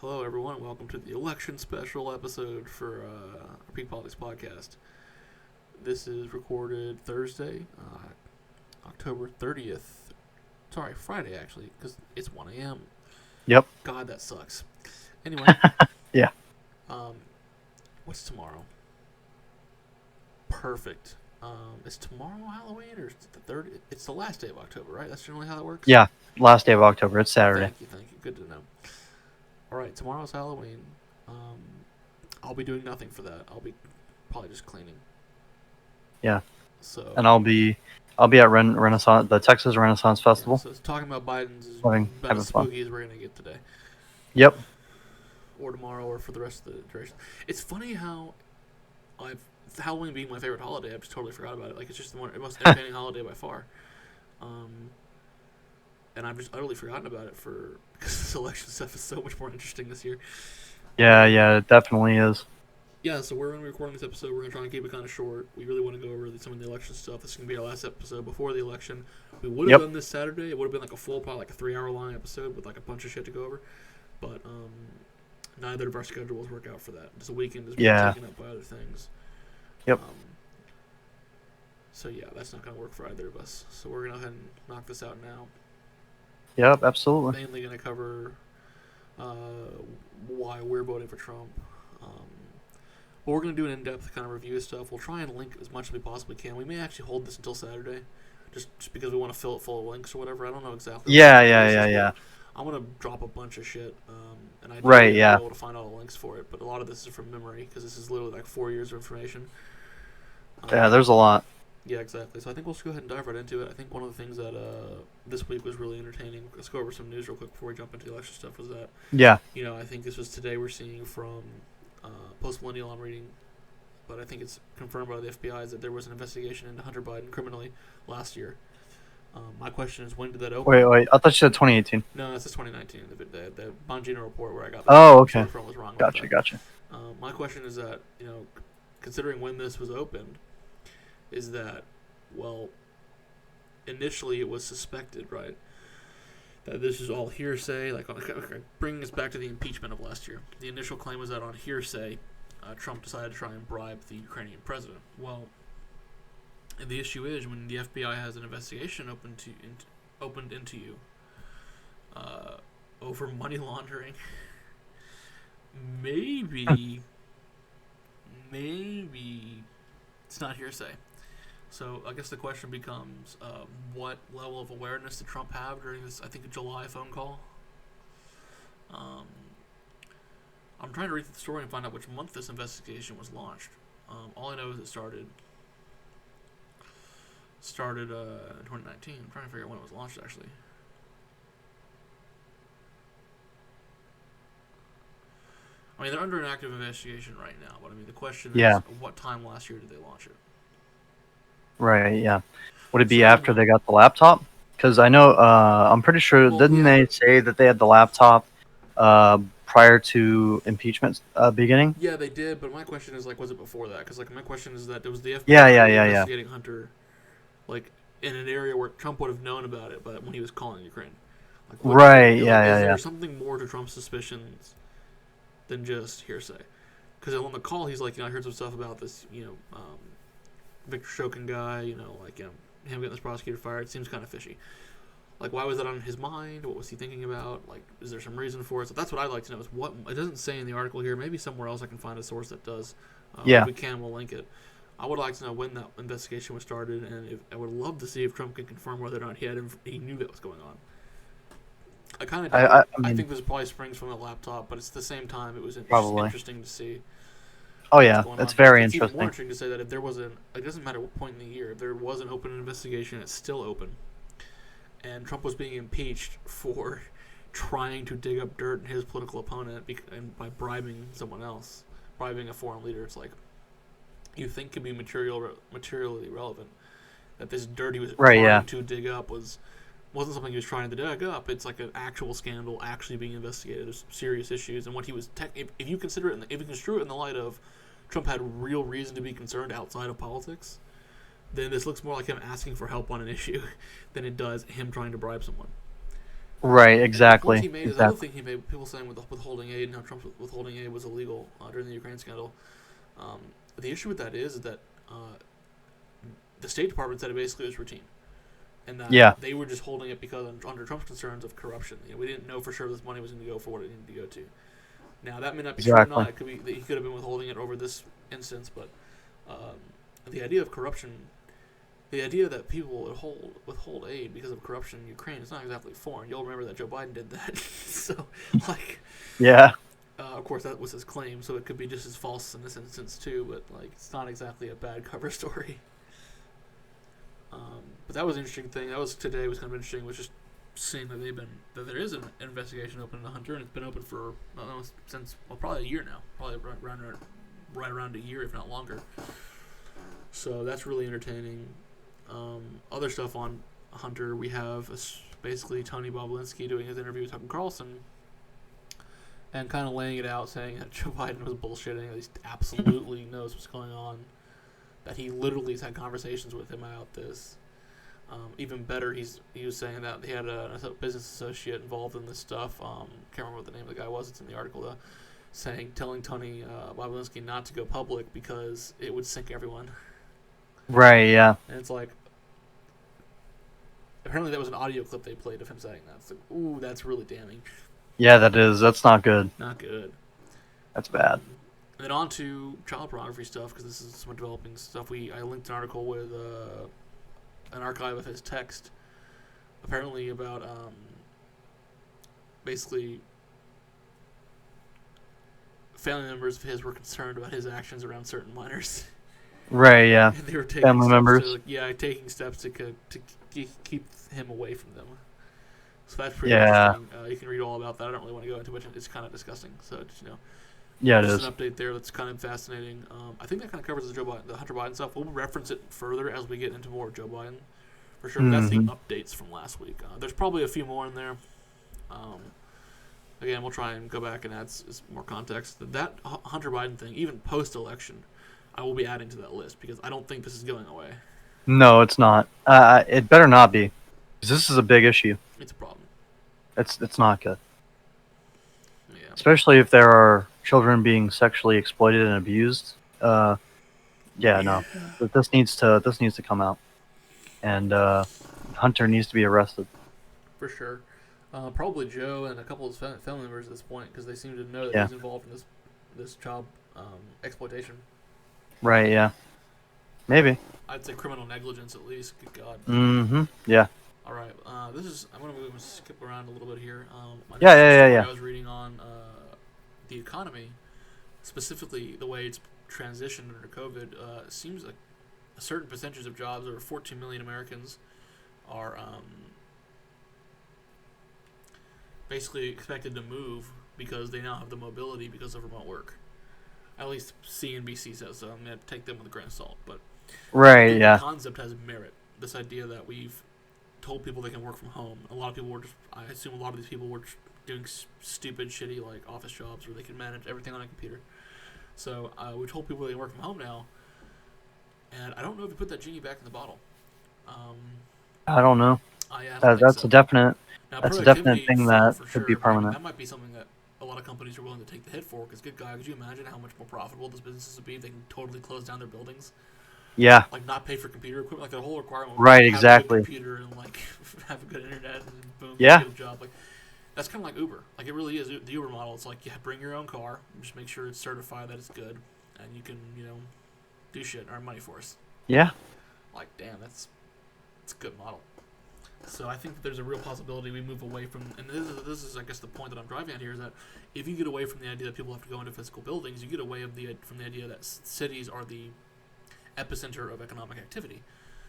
Hello, everyone. Welcome to the election special episode for our Peak Politics podcast. This is recorded Thursday, October 30th. Sorry, Friday, actually, because it's 1 a.m. Yep. God, that sucks. Anyway, Yeah. um, what's tomorrow? Perfect. Is tomorrow Halloween or is it the 30th? It's the last day of October, right? That's generally how that works? Yeah. Last day of October. It's Saturday. Thank you. Good to know. All right, tomorrow's Halloween. Um, I'll be doing nothing for that. I'll be probably just cleaning. Yeah. So And I'll be at Renaissance, the Texas Renaissance Festival. So talking about Biden's is Having about as fun. spooky as we're gonna get today, Yep. or tomorrow, or for the rest of the duration. It's funny how Halloween being my favorite holiday, I've just totally forgot about it. Like it's just the most entertaining holiday by far. And I've just utterly forgotten about it because this election stuff is so much more interesting this year. Yeah, it definitely is. Yeah, so we're going to be recording this episode. We're going to try and keep it kind of short. We really want to go over some of the election stuff. This is going to be our last episode before the election. We would have done this Saturday. It would have been like a full, probably like a 3-hour long episode with like a bunch of shit to go over. But neither of our schedules work out for that. Just a weekend is being taken up by other things. Yep. So yeah, that's not going to work for either of us. So we're going to go ahead and knock this out now. Yep, absolutely. Mainly going to cover why we're voting for Trump. But we're going to do an in-depth kind of review of stuff. We'll try and link as much as we possibly can. We may actually hold this until Saturday, just because we want to fill it full of links or whatever. I don't know exactly. Yeah. I'm going to drop a bunch of shit, and I Right, be yeah. able to find all the links for it. But a lot of this is from memory, because this is literally like 4 years of information. Yeah, there's a lot. Yeah, exactly. So I think we'll just go ahead and dive right into it. I think one of the things that this week was really entertaining. Let's go over some news real quick before we jump into the election stuff. Was that I think this was today we're seeing from Post Millennial I'm reading, but I think it's confirmed by the FBI is that there was an investigation into Hunter Biden criminally last year. My question is, when did that open? Wait. I thought you said 2018. No, that's 2019. The Bongino report where I got okay. from was wrong. Gotcha. My question is that considering when this was opened, is that, well, initially it was suspected, right, that this is all hearsay. Like, bringing us back to the impeachment of last year. The initial claim was that on hearsay, Trump decided to try and bribe the Ukrainian president. Well, and the issue is when the FBI has an investigation opened into you over money laundering, maybe it's not hearsay. So I guess the question becomes, what level of awareness did Trump have during this, I think, July phone call? I'm trying to read the story and find out which month this investigation was launched. All I know is it started in 2019. I'm trying to figure out when it was launched, actually. I mean, they're under an active investigation right now, but I mean, the question is, what time last year did they launch it? Right, yeah. Would it be after they got the laptop? Because I know, I'm pretty sure, didn't they say that they had the laptop prior to impeachment beginning? Yeah, they did, but my question is, like, was it before that? Because, like, my question is that there was the FBI investigating Hunter, like, in an area where Trump would have known about it, but when he was calling Ukraine. Like, is there something more to Trump's suspicions than just hearsay? Because on the call, he's like, I heard some stuff about this, Victor Shokin guy, him getting this prosecutor fired. It seems kind of fishy. Like, why was that on his mind? What was he thinking about? Like, is there some reason for it? So that's what I'd like to know. Is what it doesn't say in the article here. Maybe somewhere else I can find a source that does. If we can, we'll link it. I would like to know when that investigation was started, and I would love to see if Trump can confirm whether or not he knew that was going on. I think this probably springs from the laptop, but at the same time, it was interesting to see. Oh yeah, it's very interesting. It's even more interesting to say that if there was it doesn't matter what point in the year, if there was an open investigation, it's still open. And Trump was being impeached for trying to dig up dirt in his political opponent and by bribing someone else, bribing a foreign leader. It's like, you think could be materially relevant. That this dirt he was trying to dig up wasn't something he was trying to dig up. It's like an actual scandal actually being investigated. There's serious issues, and what he was if you consider it, if you construe it in the light of Trump had real reason to be concerned outside of politics, then this looks more like him asking for help on an issue than it does him trying to bribe someone. Right, And the point exactly. he made is another thing he made. People saying with withholding aid and how Trump's withholding aid was illegal during the Ukraine scandal. Um, the issue with that is that the State Department said it basically was routine, and that they were just holding it because under Trump's concerns of corruption. We didn't know for sure this money was going to go for what it needed to go to. Now that may not be true or not. It could be that he could have been withholding it over this instance, but the idea of corruption, the idea that people would withhold aid because of corruption in Ukraine is not exactly foreign. You'll remember that Joe Biden did that. So, of course, that was his claim, so it could be just as false in this instance too. But it's not exactly a bad cover story. But that was an interesting thing. Today was kind of interesting. Was just seeing that there is an investigation open into Hunter, and it's been open for since probably a year now, probably right around a year, if not longer. So that's really entertaining. Other stuff on Hunter, we have basically Tony Bobulinski doing his interview with Tucker Carlson and kind of laying it out, saying that Joe Biden was bullshitting, that he absolutely knows what's going on, that he literally has had conversations with him about this. Even better, he was saying that he had a business associate involved in this stuff. Can't remember what the name of the guy was. It's in the article though. Telling Tony Bobulinski not to go public because it would sink everyone. Right. Yeah. And it's apparently that was an audio clip they played of him saying that. It's ooh, that's really damning. Yeah, that is. That's not good. Not good. That's bad. And then on to child pornography stuff, because this is some developing stuff. I linked an article with an archive of his text, apparently about basically family members of his were concerned about his actions around certain minors. Right, yeah. And they were taking family members. taking steps to keep him away from them. So that's pretty interesting. You can read all about that. I don't really want to go into it. It's kind of disgusting. So just, yeah, it just is. An update there that's kind of fascinating. I think that kind of covers the Hunter Biden stuff. We'll reference it further as we get into more of Joe Biden, for sure. That's the updates from last week. There's probably a few more in there. Again, we'll try and go back and add more context. That Hunter Biden thing, even post-election, I will be adding to that list because I don't think this is going away. No, it's not. It better not be, because this is a big issue. It's a problem. It's not good. Yeah. Especially if there are children being sexually exploited and abused. No. But this needs to come out, and Hunter needs to be arrested. For sure. Probably Joe and a couple of his family members at this point, because they seem to know that he's involved in this child exploitation. Right. Yeah. Maybe. I'd say criminal negligence at least. Good God. Mm-hmm. Yeah. All right. I'm gonna skip around a little bit here. Yeah. I was reading on the economy, specifically the way it's transitioned under COVID. It seems like a certain percentage of jobs, over 14 million Americans, are basically expected to move because they now have the mobility because of remote work. At least CNBC says so. I'm going to take them with a grain of salt. But the concept has merit. This idea that we've told people they can work from home. I assume a lot of these people were doing stupid, shitty office jobs where they can manage everything on a computer. So we told people they can work from home now. And I don't know if you put that genie back in the bottle. I don't know. That's a definite. Now, that's a definite thing that could be sure, permanent. That might be something that a lot of companies are willing to take the hit for. Because, good God, could you imagine how much more profitable this business would be if they can totally close down their buildings? Yeah. Not pay for computer equipment, the whole requirement. Right, have exactly. A good computer and have a good internet and boom, yeah. Get a job. That's kind of like Uber. It really is the Uber model. It's bring your own car, just make sure it's certified that it's good, and you can do shit and earn money for us. Yeah. Damn, it's a good model. So I think that there's a real possibility we move away from, and this is I guess the point that I'm driving at here, is that if you get away from the idea that people have to go into physical buildings, you get away from the idea that cities are the epicenter of economic activity.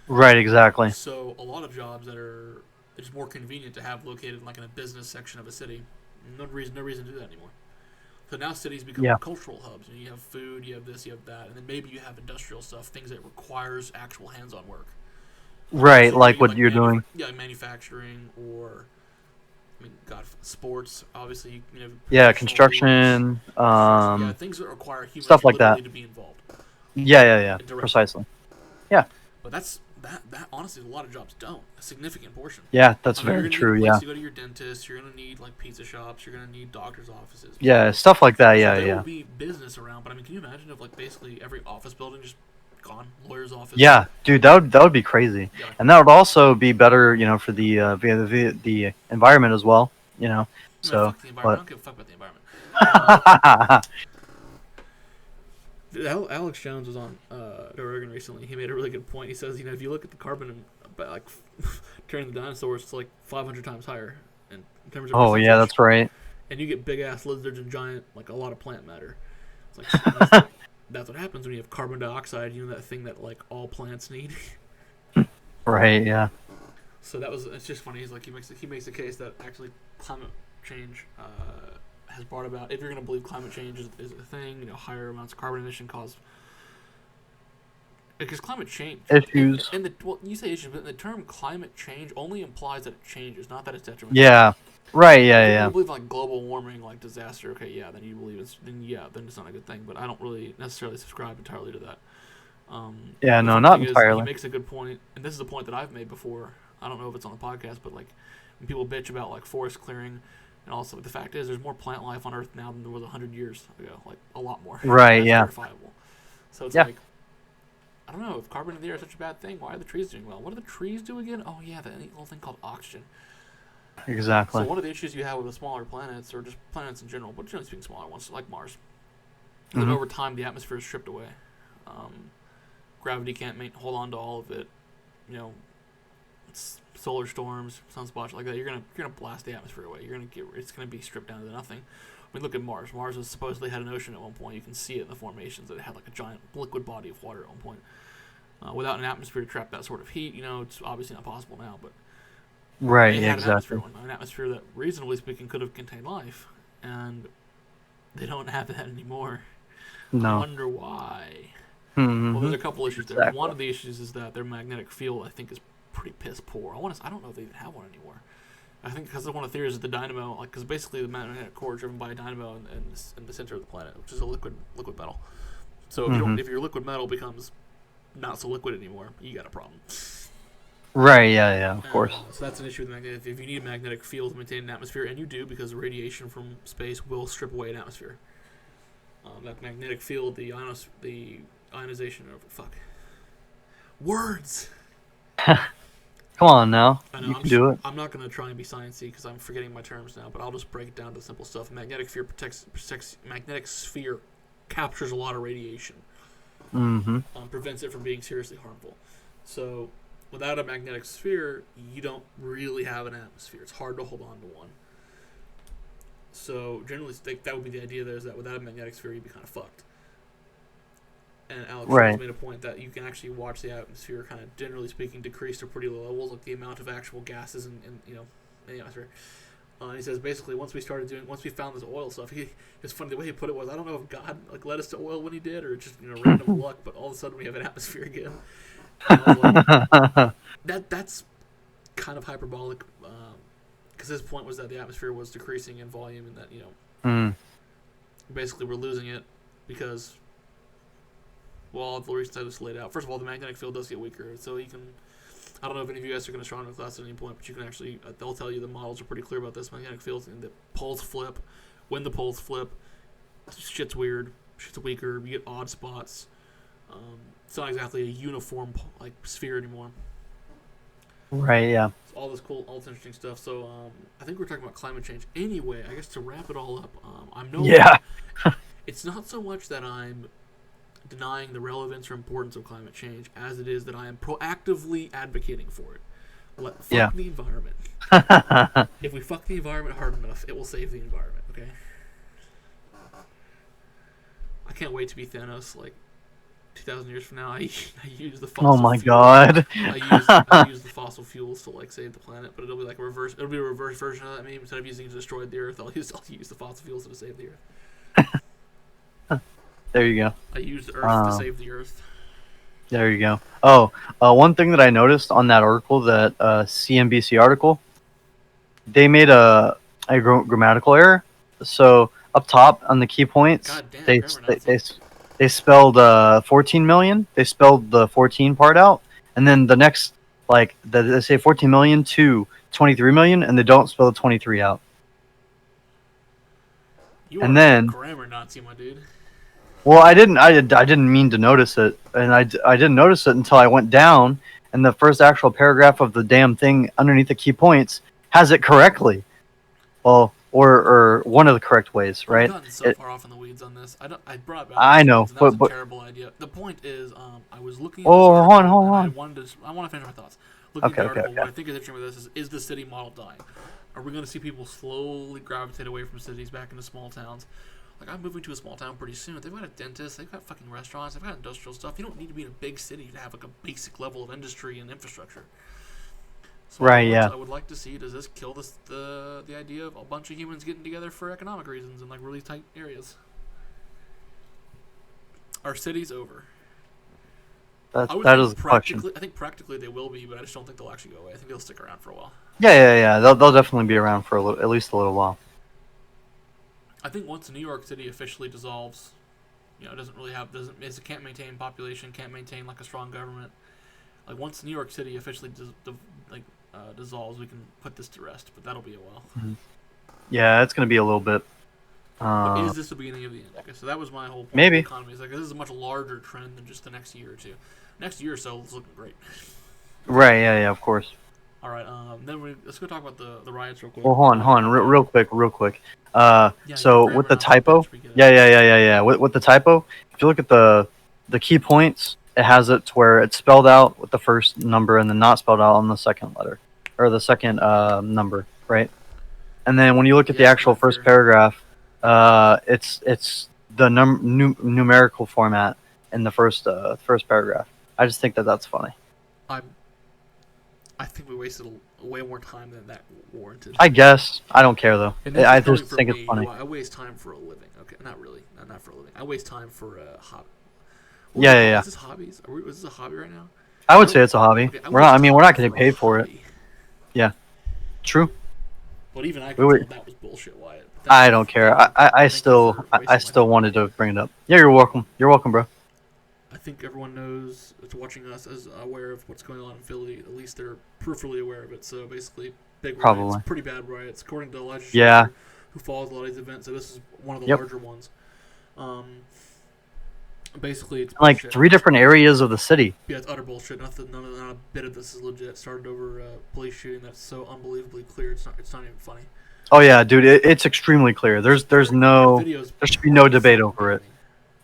Right, exactly. So a lot of jobs that are it's more convenient to have located in a business section of a city. No reason to do that anymore. So now cities become cultural hubs. You have food, you have this, you have that, and then maybe you have industrial stuff, things that requires actual hands-on work. Right, so what you're doing. Yeah, manufacturing or, sports, obviously. Construction. Things that require humans stuff like that to be involved. Yeah, precisely. Yeah. But that's that honestly, a lot of jobs don't. A significant portion. Yeah, that's You're very gonna true. need a Yeah. place to go to your dentist. You're gonna need like pizza shops. You're gonna need doctors' offices. Yeah, stuff like that. Yeah, so there yeah. will be business around, but I mean, can you imagine if like basically every office building just gone, lawyer's office? Yeah, dude, that would be crazy, Yeah. and that would also be better, for the environment as well, So, Fuck the environment. I but don't give a fuck about the environment. Alex Jones was on Joe Rogan recently. He made a really good point. He says, if you look at the carbon, like turning the dinosaurs, it's like 500 times higher in terms of oh percentage. yeah, that's right. And you get big ass lizards and giant, like a lot of plant matter. It's that's what happens when you have carbon dioxide. That thing that like all plants need. Right. Yeah. So it's just funny. He's like he makes a case that actually climate change has brought about. If you're going to believe climate change is a thing, higher amounts of carbon emission cause. Because climate change issues. You say issues, but the term climate change only implies that it changes, not that it's detrimental. Yeah. Right. Yeah. If Yeah. you believe like global warming, like disaster, okay, yeah, then you believe then it's not a good thing. But I don't really necessarily subscribe entirely to that. Yeah. No, not entirely. He makes a good point, and this is a point that I've made before. I don't know if it's on the podcast, but like when people bitch about like forest clearing, and also the fact is there's more plant life on Earth now than there was 100 years ago, like a lot more. Right. That's yeah. verifiable. So it's like, I don't know if carbon in the air is such a bad thing. Why are the trees doing well? What do the trees do again? Oh yeah, that little thing called oxygen. Exactly. So one of the issues you have with the smaller planets, or just planets in general, but generally speaking smaller ones, like Mars, is that over time the atmosphere is stripped away. Gravity can't hold on to all of it. It's solar storms, sunspots like that. You're gonna blast the atmosphere away. It's gonna be stripped down to nothing. I mean, look at Mars. Mars was supposedly had an ocean at one point. You can see it in the formations. That it had like a giant liquid body of water at one point. Without an atmosphere to trap that sort of heat, it's obviously not possible now. But right, they had exactly. an atmosphere that, reasonably speaking, could have contained life, and they don't have that anymore. No. I wonder why. Mm-hmm. Well, there's a couple issues there. Exactly. One of the issues is that their magnetic field, I think, is pretty piss poor. I don't know if they even have one anymore. I think because one of the theories is the dynamo, because basically the magnetic core is driven by a dynamo in the center of the planet, which is a liquid metal. So if your liquid metal becomes not so liquid anymore, you got a problem. Right. Yeah. Of course. So that's an issue with magnetic. If you need a magnetic field to maintain an atmosphere, and you do, because radiation from space will strip away an atmosphere. That magnetic field, the ionization of words. Come on now. I know, you can do it. I'm not going to try and be sciencey because I'm forgetting my terms now, but I'll just break it down to simple stuff. Magnetic sphere captures a lot of radiation. Mm-hmm. Prevents it from being seriously harmful. So without a magnetic sphere, you don't really have an atmosphere. It's hard to hold on to one. So generally, that would be the idea there, is that without a magnetic sphere, you'd be kind of fucked. And Alex Jones made a point that you can actually watch the atmosphere kind of, generally speaking, decrease to pretty low levels, like the amount of actual gases in the atmosphere. He says basically once we found this oil stuff, it's funny the way he put it was, I don't know if God led us to oil when he did, or just random luck, but all of a sudden we have an atmosphere again. And I was like, that's kind of hyperbolic, because his point was that the atmosphere was decreasing in volume, and that basically we're losing it because. Well, all the reasons I just laid out. First of all, the magnetic field does get weaker, so you can. I don't know if any of you guys are going to strong enough class at any point, but you can actually. They'll tell you the models are pretty clear about this magnetic field, and the poles flip. When the poles flip, shit's weird. Shit's weaker. You get odd spots. It's not exactly a uniform sphere anymore. Right. Yeah. So all this interesting stuff. So I think we're talking about climate change. Anyway, I guess to wrap it all up, it's not so much that I'm denying the relevance or importance of climate change as it is that I am proactively advocating for it. Fuck the environment. If we fuck the environment hard enough, it will save the environment, okay? I can't wait to be Thanos, 2,000 years from now. I use the fossil Oh my fuels. God. I use the fossil fuels to save the planet, but it'll be a reverse version of that meme. Instead of using it to destroy the earth, I'll use the fossil fuels to save the earth. There you go. I use the earth to save the earth. There you go. Oh, one thing that I noticed on that article, that CNBC article, they made a grammatical error. So up top on the key points, they spelled 14 million. They spelled the 14 part out, and then the next, like, they say 14 million to 23 million, and they don't spell the 23 out. You and are then a grammar Nazi, my dude. Well, I didn't mean to notice it, and I didn't notice it until I went down, and the first actual paragraph of the damn thing underneath the key points has it correctly. Well, or one of the correct ways, right? We've gotten so far off in the weeds on this. I brought back I know, and that was a but terrible idea. The point is, I was looking at this oh, article, hold and on. I want to finish my thoughts. Looking Okay, at the article, okay. what I think is interesting with this is the city model dying? Are we going to see people slowly gravitate away from cities back into small towns? Like, I'm moving to a small town pretty soon. They've got a dentist. They've got fucking restaurants. They've got industrial stuff. You don't need to be in a big city to have like a basic level of industry and infrastructure. So Right, I would like to see, does this kill the idea of a bunch of humans getting together for economic reasons in like really tight areas? Are cities over? That is the question. I think practically they will be, but I just don't think they'll actually go away. I think they'll stick around for a while. Yeah. They'll definitely be around for at least a little while. I think once New York City officially dissolves, it it can't maintain population, can't maintain like a strong government. Like once New York City officially dissolves, we can put this to rest. But that'll be a while. Mm-hmm. Yeah, it's gonna be a little bit. But is this the beginning of the end? Okay, so that was my whole point. Maybe. Of the economy. It's like this is a much larger trend than just the next year or two. Next year or so, it's looking great. Right. Yeah. Of course. All right. Let's go talk about the riots real quick. Well, hold on, real quick. So with the not typo, yeah. With the typo, if you look at the key points, it has it to where it's spelled out with the first number and then not spelled out on the second letter or the second number, right? And then when you look at the actual first paragraph, it's the numerical format in the first paragraph. I just think that's funny. I think we wasted way more time than that warranted. I guess. I don't care, though. I just think it's funny. I waste time for a living. Okay, not really. Not for a living. I waste time for a hobby. Yeah. Is this hobbies? Is this a hobby right now? I would say it's a hobby. Okay, we're not getting paid for it. Yeah. True. But even I could tell that was bullshit, Wyatt. I don't care. I still wanted to bring it up. Yeah, you're welcome. You're welcome, bro. I think everyone knows that's watching us is aware of what's going on in Philly. At least they're peripherally aware of it. So basically, big riots, pretty bad riots, according to Elijah Schreiber, who follows a lot of these events. So this is one of the larger ones. Basically, it's like bullshit. 3 different areas of the city. Yeah, it's utter bullshit. Not a bit of this is legit. It started over police shooting that's so unbelievably clear. It's not even funny. Oh yeah, dude, it's extremely clear. There should be no debate over it.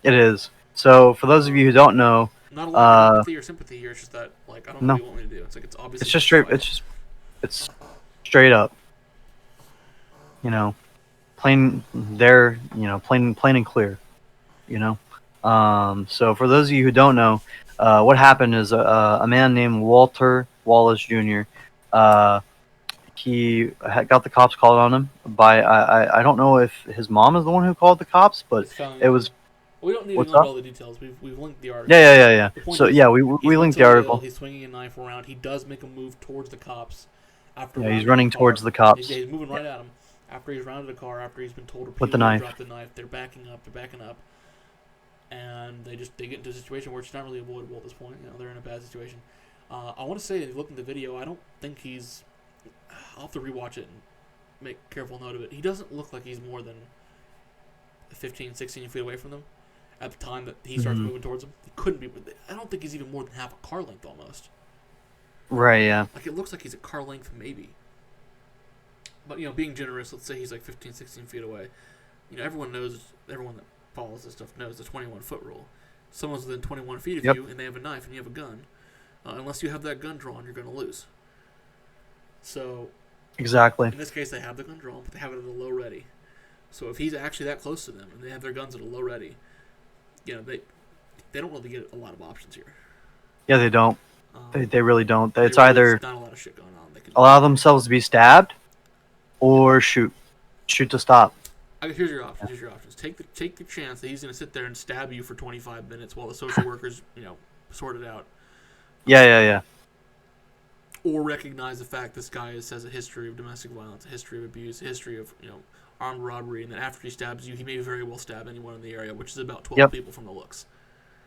It is. So for those of you who don't know, not a lot of empathy or sympathy here. It's just that like I don't know what you want me to do. It's like it's obviously. It's just straight. It's straight up. Plain there. Plain and clear. So for those of you who don't know, what happened is a man named Walter Wallace Jr. He got the cops called on him by I don't know if his mom is the one who called the cops, but it was. We don't need to know all the details. We've linked the article. Yeah. So we linked the article. He's swinging a knife around. He does make a move towards the cops. He's running towards the cops. He's moving right at him. After he's rounded a car, after he's been told with the knife. Drop the knife, they're backing up. And they get into a situation where it's not really avoidable at this point. They're in a bad situation. I want to say, if you look in the video, I don't think he's. I'll have to rewatch it and make careful note of it. He doesn't look like he's more than 15, 16 feet away from them at the time that he starts moving towards them. He couldn't be. I don't think he's even more than half a car length almost. Right, yeah. Like, it looks like he's a car length maybe. But, being generous, let's say he's like 15, 16 feet away. Everyone that follows this stuff knows the 21-foot rule. Someone's within 21 feet of you and they have a knife and you have a gun. Unless you have that gun drawn, you're going to lose. So, exactly. In this case, they have the gun drawn, but they have it at a low ready. So if he's actually that close to them and they have their guns at a low ready, they don't really get a lot of options here. Yeah, they don't. They really don't. It's either not a lot of shit going on. They can allow themselves to be stabbed or shoot to stop. Here's your options. Take the chance that he's going to sit there and stab you for 25 minutes while the social workers, sort it out. Yeah. Or recognize the fact this guy has a history of domestic violence, a history of abuse, a history of armed robbery, and then after he stabs you, he may very well stab anyone in the area, which is about 12 people from the looks.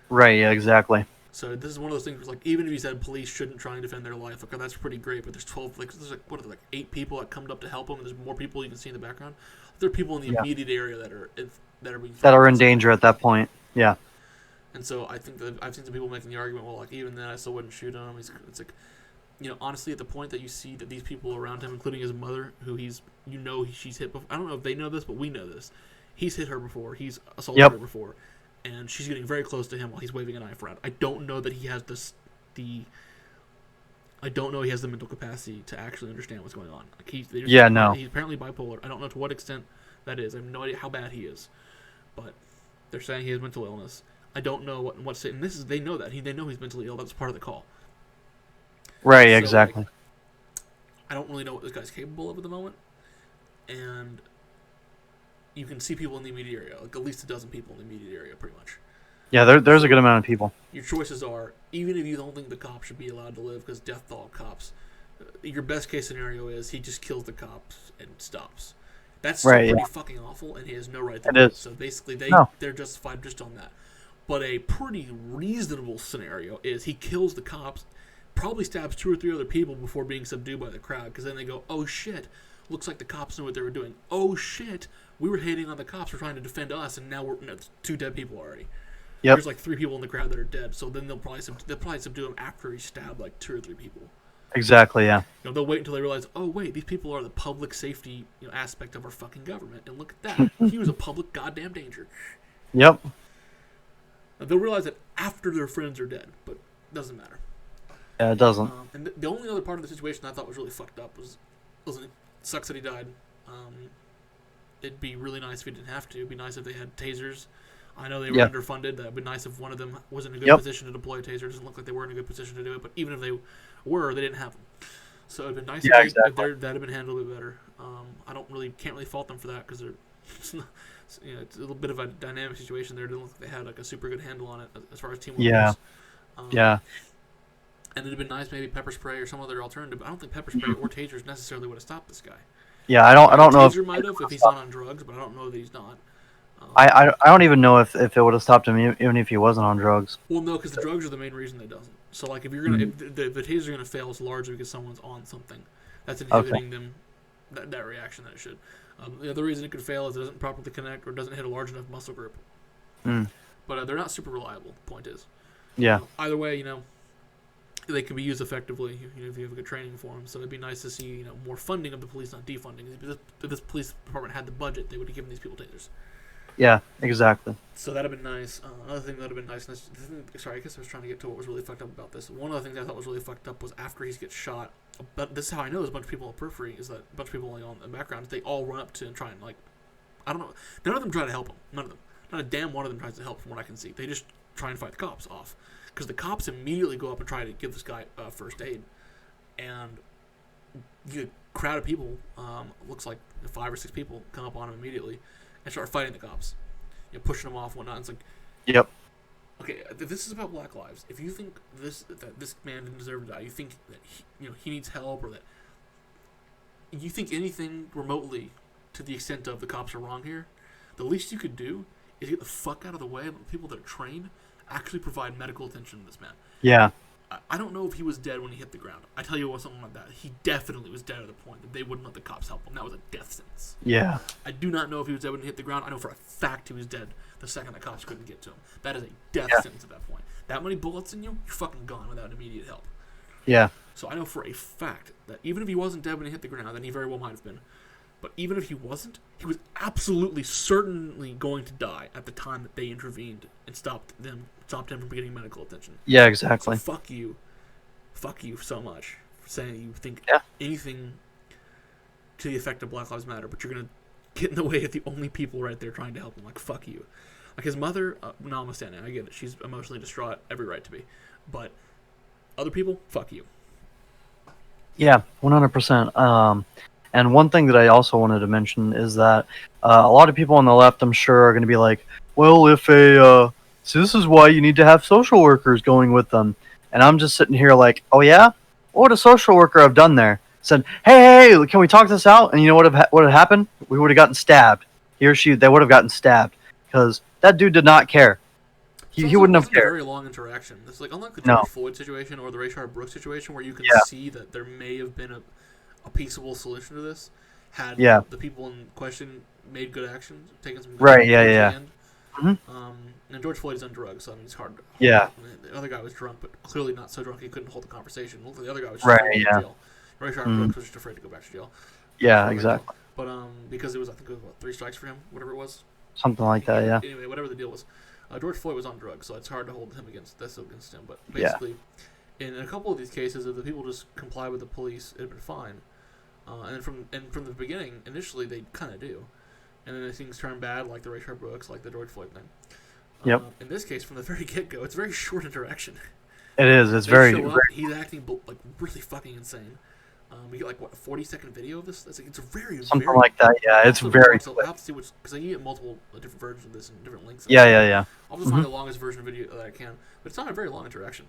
Right. Yeah. Exactly. So this is one of those things where, like, even if you said police shouldn't try and defend their life, okay, that's pretty great. But there's 12, like, there's like, what are there, like 8 people that come up to help them, and there's more people you can see in the background. There are people in the immediate area that are in danger at that point. Yeah. And so I think that I've seen some people making the argument, well, like, even then I still wouldn't shoot him. It's like, honestly, at the point that you see that these people around him, including his mother, who she's hit before. I don't know if they know this, but we know this. He's hit her before. He's assaulted her before. And she's getting very close to him while he's waving a knife around. I don't know that he has I don't know he has the mental capacity to actually understand what's going on. Like he's apparently bipolar. I don't know to what extent that is. I have no idea how bad he is, but they're saying he has mental illness. I don't know what state. And they know that they know he's mentally ill. That's part of the call. Right. So, exactly. Like, I don't really know what this guy's capable of at the moment, and you can see people in the immediate area, like at least a dozen people in the immediate area, pretty much. Yeah, there's a good amount of people. Your choices are, even if you don't think the cops should be allowed to live because death to all cops, your best case scenario is he just kills the cops and stops. That's pretty fucking awful, and he has no right to do it. So basically, they're justified just on that. But a pretty reasonable scenario is he kills the cops, probably stabs 2 or 3 other people before being subdued by the crowd, because then they go, oh shit, looks like the cops knew what they were doing. Oh shit, we were hating on the cops for trying to defend us, and now we're 2 dead people already. Yep. There's like 3 people in the crowd that are dead, so then they'll probably subdue him after he stabbed like 2 or 3 people. Exactly, yeah. They'll wait until they realize, oh wait, these people are the public safety aspect of our fucking government, and look at that, he was a public goddamn danger. Yep. They'll realize that after their friends are dead, but it doesn't matter. Yeah, it doesn't. And the only other part of the situation I thought was really fucked up was it sucks that he died. It'd be really nice if he didn't have to. It'd be nice if they had tasers. I know they were underfunded. That'd be nice if one of them was in a good position to deploy a taser. It doesn't look like they were in a good position to do it, but even if they were, they didn't have them. So it'd been nice if that'd have been handled a bit better. I can't really fault them for that because it's a little bit of a dynamic situation there. It didn't look like they had like a super good handle on it as far as teamwork goes. And it'd have been nice maybe pepper spray or some other alternative. But I don't think pepper spray or tasers necessarily would have stopped this guy. Yeah, I don't know. Taser might have if he's not on drugs, but I don't know that he's not. I don't even know if it would have stopped him even if he wasn't on drugs. Well, no, because the drugs are the main reason it doesn't. So, like, if you're gonna, if the taser's gonna fail, it's largely because someone's on something that's inhibiting them that reaction that it should. The other reason it could fail is it doesn't properly connect or doesn't hit a large enough muscle group. But they're not super reliable. The point is, either way, they can be used effectively if you have a good training for them. So it'd be nice to see more funding of the police, not defunding. If this police department had the budget, they would have given these people tasers. Yeah, exactly. So that'd have been nice. Another thing that'd have been nice. Sorry, I guess I was trying to get to what was really fucked up about this. One of the things I thought was really fucked up was after he gets shot. But this is how I know there's a bunch of people on the periphery. Is that a bunch of people on the background? They all run up to and try and I don't know. None of them try to help him. None of them. Not a damn one of them tries to help, from what I can see. They just try and fight the cops off, because the cops immediately go up and try to give this guy first aid, and the crowd of people, looks like 5 or 6 people, come up on him immediately and start fighting the cops, pushing them off and whatnot. It's like, okay, this is about Black lives. If you think that this man didn't deserve to die, you think that he needs help, or that you think anything remotely to the extent of the cops are wrong here, the least you could do is get the fuck out of the way and let the people that are trained actually provide medical attention to this man. Yeah. I don't know if he was dead when he hit the ground. I tell you what, something like that. He definitely was dead at the point that they wouldn't let the cops help him. That was a death sentence. Yeah. I do not know if he was dead when he hit the ground. I know for a fact he was dead the second the cops couldn't get to him. That is a death sentence at that point. That many bullets in you, you're fucking gone without immediate help. Yeah. So I know for a fact that even if he wasn't dead when he hit the ground, then he very well might have been. But even if he wasn't, he was absolutely certainly going to die at the time that they intervened and stopped him from getting medical attention. Yeah, exactly. So fuck you so much for saying you think anything to the effect of Black Lives Matter, but you're gonna get in the way of the only people right there trying to help him. Like, fuck you. Like, his mother, notwithstanding, I get it. She's emotionally distraught, every right to be. But other people, fuck you. Yeah, 100%. And one thing that I also wanted to mention is that a lot of people on the left, I'm sure, are going to be like, well, if so this is why you need to have social workers going with them. And I'm just sitting here like, oh yeah? What would a social worker have done there? Said, hey, can we talk this out? And you know what had happened? We would have gotten stabbed. He or she, they would have gotten stabbed. Because that dude did not care. he wouldn't have a cared. very long interaction. It's like unlike the No. George Floyd situation or the Rayshard Brooks situation, where you can Yeah. see that there may have been a peaceable solution to this, had Yeah. the people in question made good actions, taken some good Right, actions yeah, towards yeah. the end. And George Floyd is on drugs, so I mean it's hard. Yeah. The other guy was drunk, but clearly not so drunk he couldn't hold the conversation. The other guy was just Right, afraid to go yeah. to jail. Rayshard Brooks was just afraid to go back to jail. Yeah, exactly. But because it was, I think it was 3 strikes for him, whatever it was. Something like that, yeah. Anyway, whatever the deal was, George Floyd was on drugs, so it's hard to hold him against him. But basically, in a couple of these cases, if the people just comply with the police, it'd been fine. And from the beginning, initially they kind of do, and then things turn bad, like the Rayshard Brooks, like the George Floyd thing. Yep. In this case, from the very get-go, it's a very short interaction. It is. It's They very, show up, very. he's acting like really fucking insane. We get like what, a 40-second video of this. It's a very Something like that. Yeah, it's very. So I'll have to see which, because you get multiple different versions of this and different links. Yeah. I'll just find the longest version of video that I can, but it's not a very long interaction.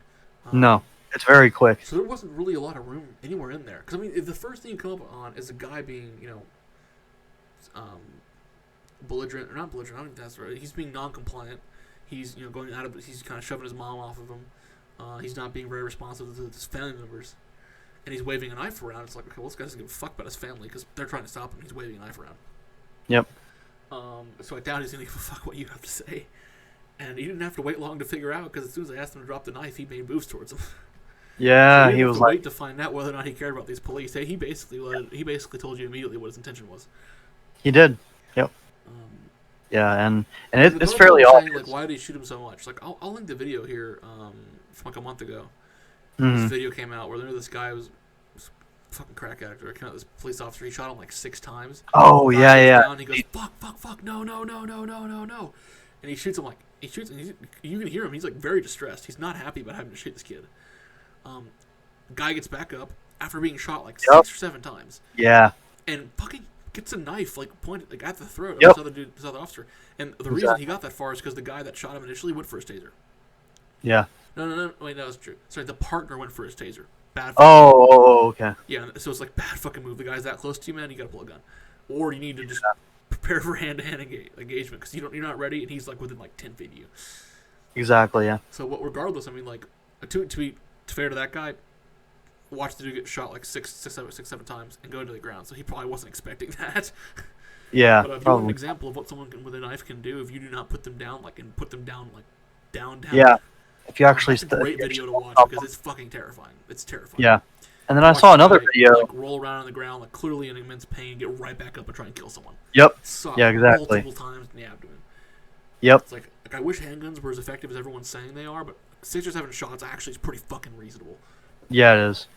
No, it's very quick. So there wasn't really a lot of room anywhere in there. Because I mean, if the first thing you come up on is a guy being, belligerent or not belligerent, I don't think that's right. He's being non-compliant. He's going out of. He's kind of shoving his mom off of him. He's not being very responsive to his family members. And he's waving a knife around. It's like, okay, well, this guy doesn't give a fuck about his family because they're trying to stop him. He's waving a knife around. Yep. So I doubt he's going to give a fuck what you have to say. And he didn't have to wait long to figure out because as soon as I asked him to drop the knife, he made moves towards him. Yeah, so he was like. Wait to find out whether or not he cared about these police. Hey, he basically told you immediately what his intention was. He did. Yep. Yeah, and it's fairly obvious. Like, why did he shoot him so much? Like, I'll link the video here from like a month ago. Mm-hmm. This video came out where this guy was a fucking crack addict. Or this police officer, he shot him like 6 times. Oh yeah. Down, he goes, fuck, no, and he shoots him and you can hear him. He's like very distressed. He's not happy about having to shoot this kid. Guy gets back up after being shot like 6 or 7 times. Yeah. And fucking gets a knife pointed at the throat Yep. of this other officer. And the reason he got that far is because the guy that shot him initially went for his taser. Yeah. No. Wait, no, that's true. Sorry, the partner went for his taser. Bad. Okay. Yeah, so it's like bad fucking move. The guy's that close to you, man. You gotta pull a gun, or you need to just prepare for hand-to-hand engagement because you're not ready, and he's like within like 10 feet of you. Exactly. Yeah. So regardless, I mean, like to be fair to that guy, watch the dude get shot like 6, 7 times and go into the ground. So he probably wasn't expecting that. Yeah. But if you want an example of what someone with a knife can do, if you do not put them down, down. Yeah. If you actually. It's a great video to watch because it's fucking terrifying. It's terrifying. Yeah. And then I saw another video. Like roll around on the ground, like clearly in immense pain, get right back up and try and kill someone. Yep. Yeah, exactly. Multiple times in the abdomen. Yep. It's like I wish handguns were as effective as everyone's saying they are, but 6 or 7 shots actually is pretty fucking reasonable. Yeah, it is.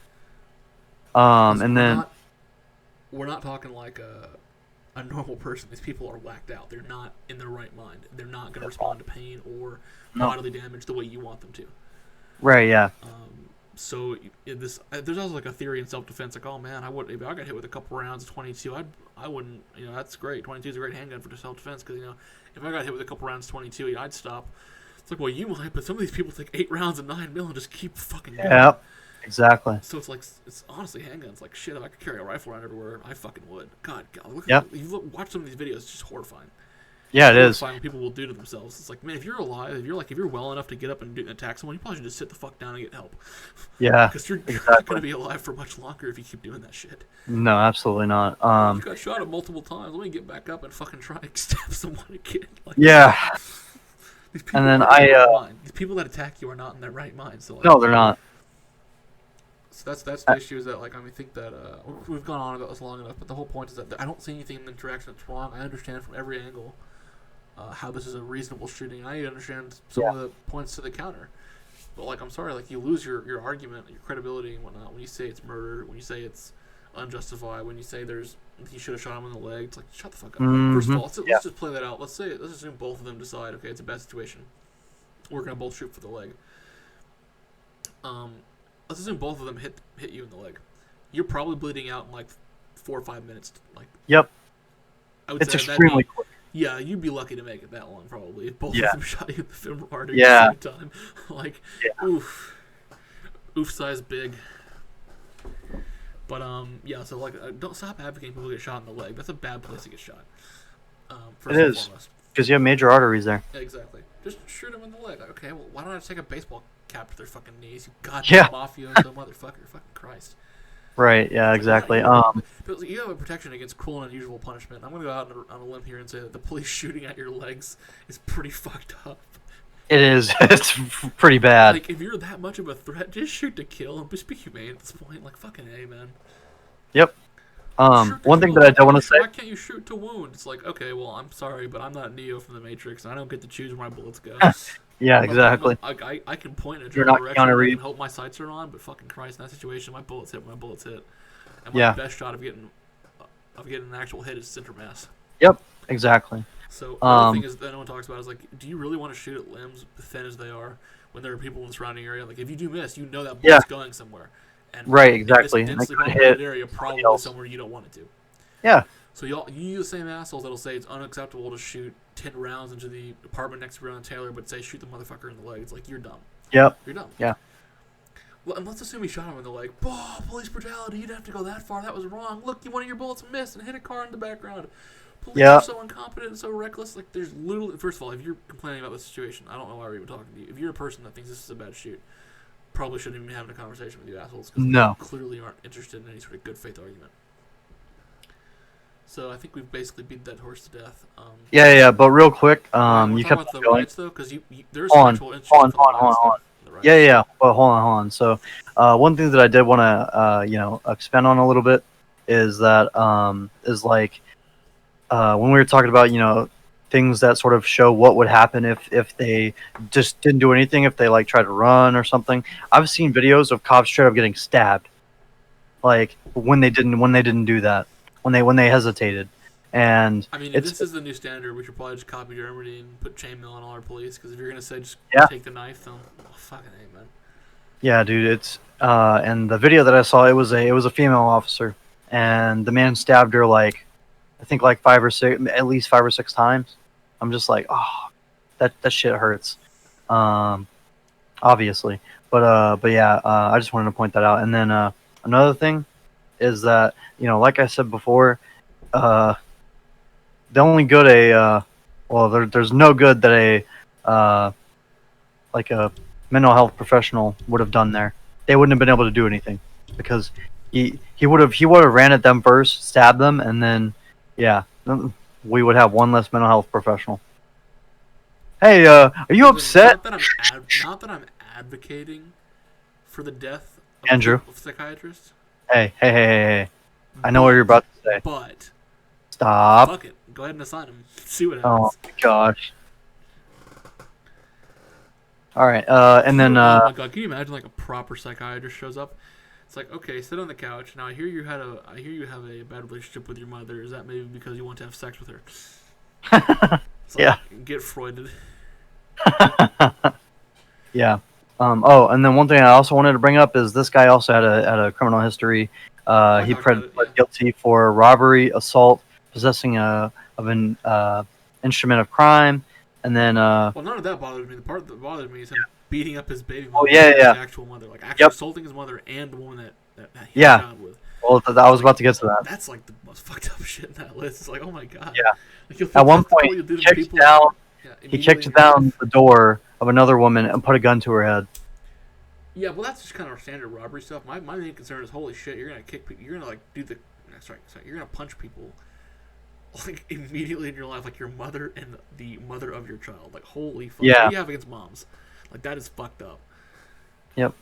And then we're not talking like a normal person. These people are whacked out. They're not in their right mind. They're not going to respond to pain or bodily damage the way you want them to. Right. Yeah. So there's also like a theory in self-defense, like, oh man, if I got hit with a couple rounds of 22, I wouldn't, that's great. 22 is a great handgun for self-defense because if I got hit with a couple rounds of 22, I'd stop. It's like, well, you might, but some of these people take 8 rounds of 9mm and just keep fucking going. Yep. Exactly. So it's honestly handguns. Like shit, if I could carry a rifle around everywhere, I fucking would. God, watch some of these videos, it's just horrifying. Yeah, it is. What people will do to themselves. It's like, man, if you're alive, if you're well enough to get up and attack someone, you probably should just sit the fuck down and get help. Yeah, because you're not going to be alive for much longer if you keep doing that shit. No, absolutely not. You got shot at multiple times. Let me get back up and fucking try and stab someone again. Like, yeah. These people and then these people that attack you are not in their right mind. So no, they're not. So that's the issue. Is that I think that we've gone on about this long enough, but the whole point is that I don't see anything in the interaction that's wrong. I understand from every angle how this is a reasonable shooting. I understand some of the points to the counter, but I'm sorry, you lose your argument, your credibility and whatnot when you say it's murder, when you say it's unjustified, when you say he should have shot him in the leg. It's like, shut the fuck up. Mm-hmm. First of all, let's just play that out. Let's assume both of them decide, okay, it's a bad situation. We're gonna both shoot for the leg. Let's assume both of them hit you in the leg. You're probably bleeding out in 4 or 5 minutes. Yep. I would it's say extremely quick. Yeah, you'd be lucky to make it that long, probably. If both of them shot you in the femoral artery at the same time. Oof size big. But so don't stop advocating people get shot in the leg. That's a bad place to get shot. It is because you have major arteries there. Exactly. Just shoot them in the leg. Okay. okay, well, why don't I just take a baseball cap to their fucking knees? You goddamn mafioso motherfucker, fucking Christ. Right. Yeah. Exactly. You have a protection against cruel and unusual punishment. I'm gonna go out on a limb here and say that the police shooting at your legs is pretty fucked up. It is. It's pretty bad. Like, if you're that much of a threat, just shoot to kill and just be humane at this point. Like, fucking A, man. Yep. One thing that I don't want to say. Why can't you shoot to wound? It's like, okay, well, I'm sorry, but I'm not Neo from the Matrix, and I don't get to choose where my bullets go. Yeah, exactly. I can point in a You're general not direction Keanu and hope my sights are on, but fucking Christ, in that situation, my bullets hit when my bullets hit. And my best shot of getting an actual hit is center mass. Yep, exactly. So another thing is that no one talks about is like, do you really want to shoot at limbs, thin as they are, when there are people in the surrounding area? Like, if you do miss, you know that bullet's going somewhere. And right, exactly. In this densely populated area, probably somewhere you don't want it to. Yeah. So you the same assholes that'll say it's unacceptable to shoot 10 rounds into the apartment next to Breonna Taylor, but say shoot the motherfucker in the leg. It's like, you're dumb. Yep. You're dumb. Yeah. Well, and let's assume he shot him in the leg. Oh, police brutality. You didn't have to go that far. That was wrong. Look, one of your bullets missed and hit a car in the background. Police are so incompetent and so reckless. Like, there's literally... First of all, if you're complaining about the situation, I don't know why we're even talking to you. If you're a person that thinks this is a bad shoot, probably shouldn't even be having a conversation with you assholes. Because you clearly aren't interested in any sort of good faith argument. So I think we've basically beat that horse to death. Yeah, but real quick, you kept about the riots, though, because there's some actual hold on. Yeah. Well, hold on. So, one thing that I did want to, expand on a little bit is that, when we were talking about, things that sort of show what would happen if they just didn't do anything, if they like tried to run or something. I've seen videos of cops straight up getting stabbed, like when they didn't do that, when they hesitated. And I mean, if this is the new standard, we should probably just copy Germany and put chainmail on all our police. Because if you're gonna say just take the knife, then fucking A, man. Yeah, dude. It's and the video that I saw, it was a female officer, and the man stabbed her I think at least 5 or 6 times. I'm just like, oh, that shit hurts. Obviously, but yeah, I just wanted to point that out. And then another thing is that like I said before, the only good there's no good that a mental health professional would have done there. They wouldn't have been able to do anything because he would have ran at them first, stabbed them, and then we would have one less mental health professional. Hey, are you upset? Not that I'm advocating for the death of Andrew psychiatrists. Hey. I know what you're about to say. But stop. Fuck it. Go ahead and assign him. See what happens. Oh my gosh. All right. And then. Oh my god! Can you imagine a proper psychiatrist shows up? It's like, okay, sit on the couch. Now I hear you have a bad relationship with your mother. Is that maybe because you want to have sex with her? Get Freuded. Yeah. And then one thing I also wanted to bring up is this guy also had a criminal history. He pled guilty for robbery, assault, possessing of an instrument of crime, and then. Well, none of that bothers me. The part that bothers me is him beating up his baby mother. His actual mother, assaulting his mother and the woman that he had a child with. Well, I was about to get to that. That's the most fucked up shit in that list. It's like, oh my god. Yeah. At one point, he kicked down the door of another woman and put a gun to her head. Yeah, well, that's just kind of standard robbery stuff. My main concern is, holy shit, you're gonna kick people. You're gonna you're gonna punch people immediately in your life, like your mother and the mother of your child. Like, holy fuck. Yeah. What do you have against moms? Like, that is fucked up. Yep.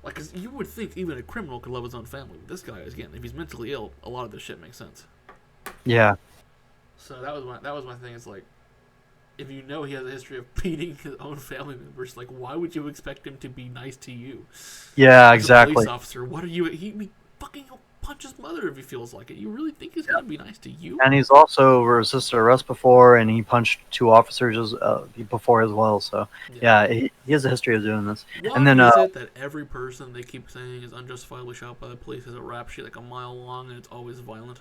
Like, cause you would think even a criminal could love his own family. But this guy, again, if he's mentally ill, a lot of this shit makes sense. Yeah. So that was my thing. It's like, if you know he has a history of beating his own family members, like, why would you expect him to be nice to you? Yeah, As exactly. a police officer, what are you? He fucking punch his mother if he feels like it. You really think he's gonna be nice to you? And he's also resisted arrest before, and he punched 2 officers before as well. So he has a history of doing this. Why and then is it that every person they keep saying is unjustifiably shot by the police has a rap sheet like a mile long and it's always violent?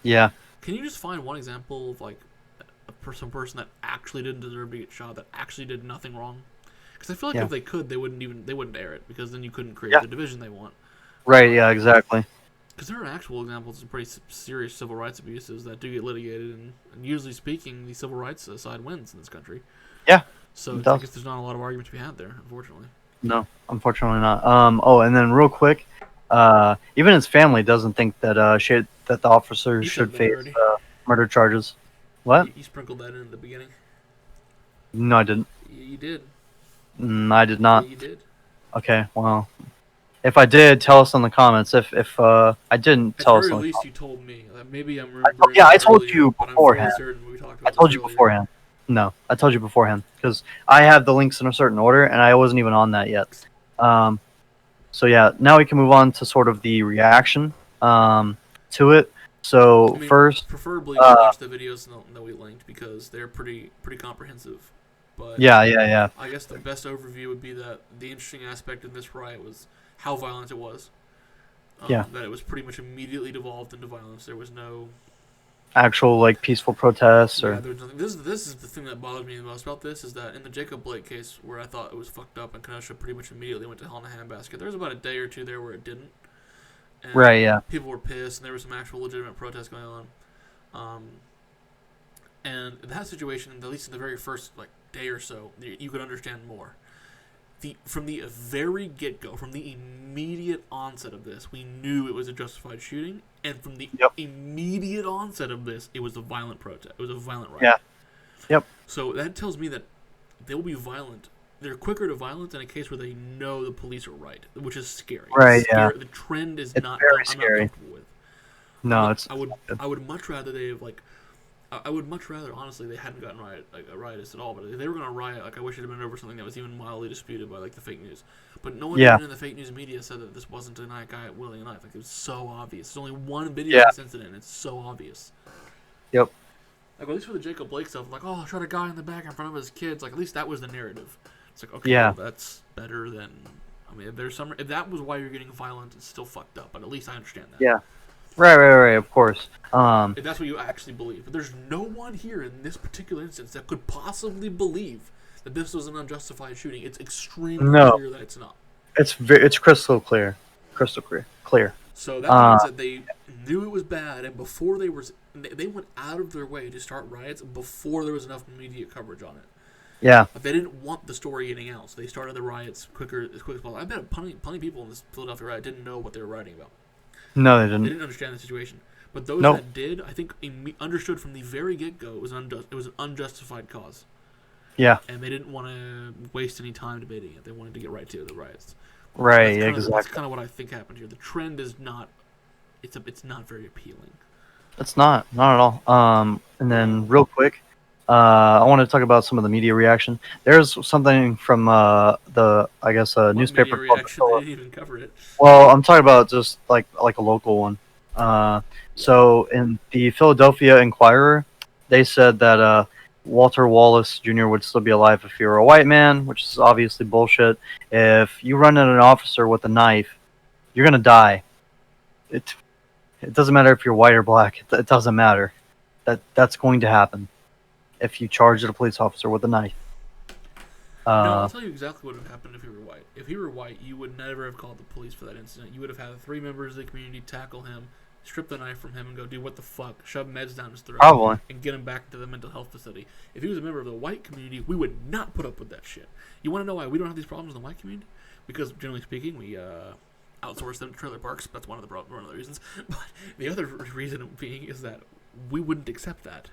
Yeah. Can you just find one example of some person that actually didn't deserve to get shot, that actually did nothing wrong? Because I feel like if they could, they wouldn't air it, because then you couldn't create the division they want. Right. Yeah. Exactly. Because there are actual examples of pretty serious civil rights abuses that do get litigated, and usually speaking, the civil rights side wins in this country. Yeah. So I guess there's not a lot of argument to be had there, unfortunately. No, unfortunately not. And then real quick, even his family doesn't think that that the officers should face murder charges. What? You sprinkled that in at the beginning. No, I didn't. You did. I did not. Yeah, you did. Okay, well, if I did, tell us in the comments. If I didn't, tell us. At the very least, you told me. Maybe I'm remembering. I told you beforehand. I told you beforehand. No, I told you beforehand because I have the links in a certain order, and I wasn't even on that yet. So yeah, now we can move on to sort of the reaction to it. So first, preferably watch the videos that we linked because they're pretty comprehensive. But yeah. I guess the best overview would be that the interesting aspect of this riot was how violent it was. That it was pretty much immediately devolved into violence. There was no actual like peaceful protests or. There's nothing. This is the thing that bothered me the most about this is that in the Jacob Blake case where I thought it was fucked up and Kenosha pretty much immediately went to hell in a handbasket. There was about a day or two there where it didn't. And right. Yeah. People were pissed and there was some actual legitimate protests going on. And in that situation, at least in the very first day or so, you could understand more. From the very get-go, from the immediate onset of this, we knew it was a justified shooting, and from the immediate onset of this, it was a violent protest. It was a violent riot. Yeah. Yep. So that tells me that they will be violent. They're quicker to violence in a case where they know the police are right, which is scary. Right. Yeah. The trend is it's not. Very I'm scary. not comfortable with. No, it's. I would much rather they have I would much rather, honestly, they hadn't gotten riotous at all. But if they were going to riot, I wish it had been over something that was even mildly disputed by the fake news. But no one even in the fake news media said that this wasn't a guy wielding a knife. It was so obvious. There's only one video of this incident, and it's so obvious. Yep. At least for the Jacob Blake stuff, I shot a guy in the back in front of his kids. At least that was the narrative. It's okay, well, that's better than. I mean, if that was why you're getting violent, it's still fucked up. But at least I understand that. Yeah. Right, of course. If that's what you actually believe. But there's no one here in this particular instance that could possibly believe that this was an unjustified shooting. It's extremely clear that it's not. It's crystal clear. Clear. So that means that they knew it was bad, and before they went out of their way to start riots before there was enough media coverage on it. Yeah. But they didn't want the story getting out, so they started the riots as quick as possible. I bet plenty of people in this Philadelphia riot didn't know what they were writing about. No, they didn't. They didn't understand the situation. But those that did, I think, understood from the very get-go it was an unjustified cause. Yeah. And they didn't want to waste any time debating it. They wanted to get right to the riots. Right, exactly. That's kind of what I think happened here. The trend is not... It's not very appealing. It's not at all. And then, real quick, I want to talk about some of the media reaction. There's something from newspaper. Media reaction? They didn't even cover it. Well, I'm talking about just like a local one. So in the Philadelphia Inquirer, they said that Walter Wallace Jr. would still be alive if he were a white man, which is obviously bullshit. If you run at an officer with a knife, you're gonna die. It doesn't matter if you're white or black. It doesn't matter. That's going to happen if you charge at a police officer with a knife. No, I'll tell you exactly what would have happened if he were white. If he were white, you would never have called the police for that incident. You would have had 3 members of the community tackle him, strip the knife from him, and go, dude, what the fuck? Shove meds down his throat. Probably. And get him back to the mental health facility. If he was a member of the white community, we would not put up with that shit. You want to know why we don't have these problems in the white community? Because, generally speaking, we outsource them to trailer parks. That's one of the reasons. But the other reason being is that we wouldn't accept that.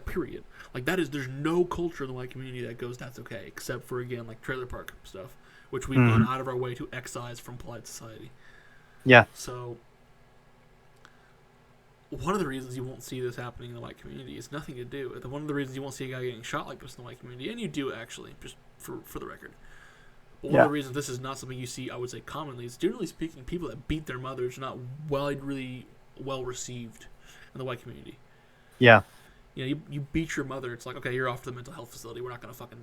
Period. There's no culture in the white community that goes, that's okay, except for, again, trailer park stuff, which we've gone out of our way to excise from polite society. Yeah. So, one of the reasons you won't see this happening in the white community is nothing to do. One of the reasons you won't see a guy getting shot like this in the white community, and you do actually, just for the record. But one of the reasons this is not something you see, I would say, commonly, is generally speaking, people that beat their mothers are not really well received in the white community. Yeah. You beat your mother, it's okay, you're off to the mental health facility. We're not going to fucking...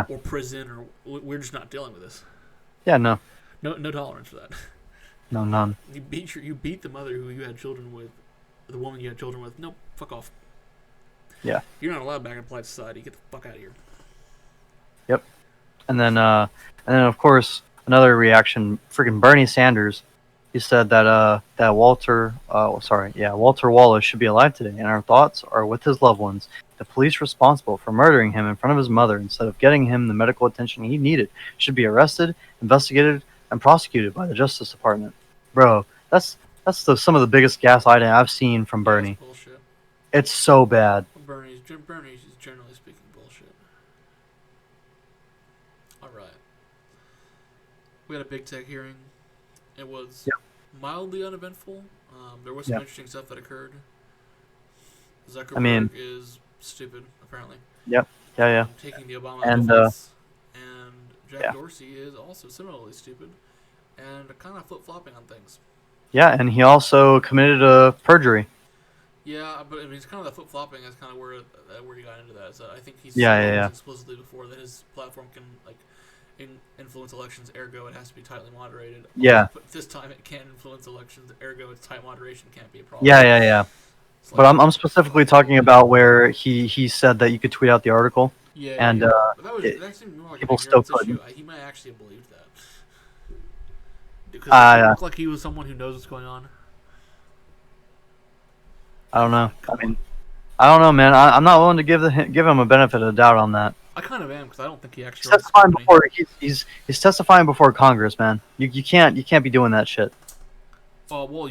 Or prison, or we're just not dealing with this. Yeah, no. No tolerance for that. No, none. You beat the mother who you had children with, the woman you had children with. Nope, fuck off. Yeah. You're not allowed back in polite society. Get the fuck out of here. Yep. And then of course, another reaction, freaking Bernie Sanders. He said that Walter Wallace should be alive today, and our thoughts are with his loved ones. The police responsible for murdering him in front of his mother instead of getting him the medical attention he needed should be arrested, investigated, and prosecuted by the Justice Department. Bro, some of the biggest gaslighting I've seen from Bernie. That's bullshit. It's so bad. Bernie's is generally speaking bullshit. All right. We had a big tech hearing. It was mildly uneventful. There was some interesting stuff that occurred. Zuckerberg is stupid, apparently. Yep. Yeah. Taking the Obama defense. And Jack Dorsey is also similarly stupid and kind of flip-flopping on things. Yeah, and he also committed a perjury. Yeah, but I mean, it's kind of the flip-flopping is kind of where he got into that. So I think he's said explicitly before that his platform can influence elections, ergo it has to be tightly moderated. Yeah. But this time it can't influence elections, ergo its tight moderation can't be a problem. Yeah. But I'm specifically talking about where he said that you could tweet out the article. Yeah. And that seemed more like people still couldn't. He might actually have believed that. Because it looked like he was someone who knows what's going on. I don't know. I don't know, man. I'm not willing to give him a benefit of the doubt on that. I kind of am because I don't think he actually. He's testifying before Congress, man. You can't be doing that shit. Well,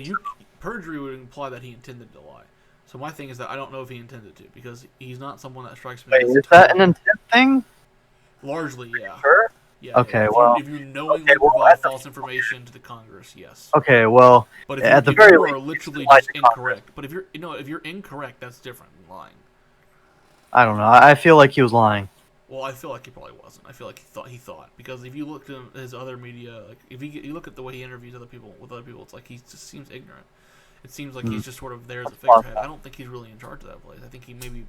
perjury would imply that he intended to lie. So my thing is that I don't know if he intended to because he's not someone that strikes me. Wait, is that an intent thing? Largely, yeah. Sure. Yeah. Okay. If you knowingly provide false information to the Congress, yes. Okay. Well, but if at the very least, you are literally just incorrect. But if you're incorrect, that's different than lying. I don't know. I feel like he was lying. Well, I feel like he probably wasn't. I feel like he thought because if you look at his other media, like if you look at the way he interviews other people, it's like he just seems ignorant. It seems like he's just sort of there as a figurehead. I don't think he's really in charge of that place. I think he may be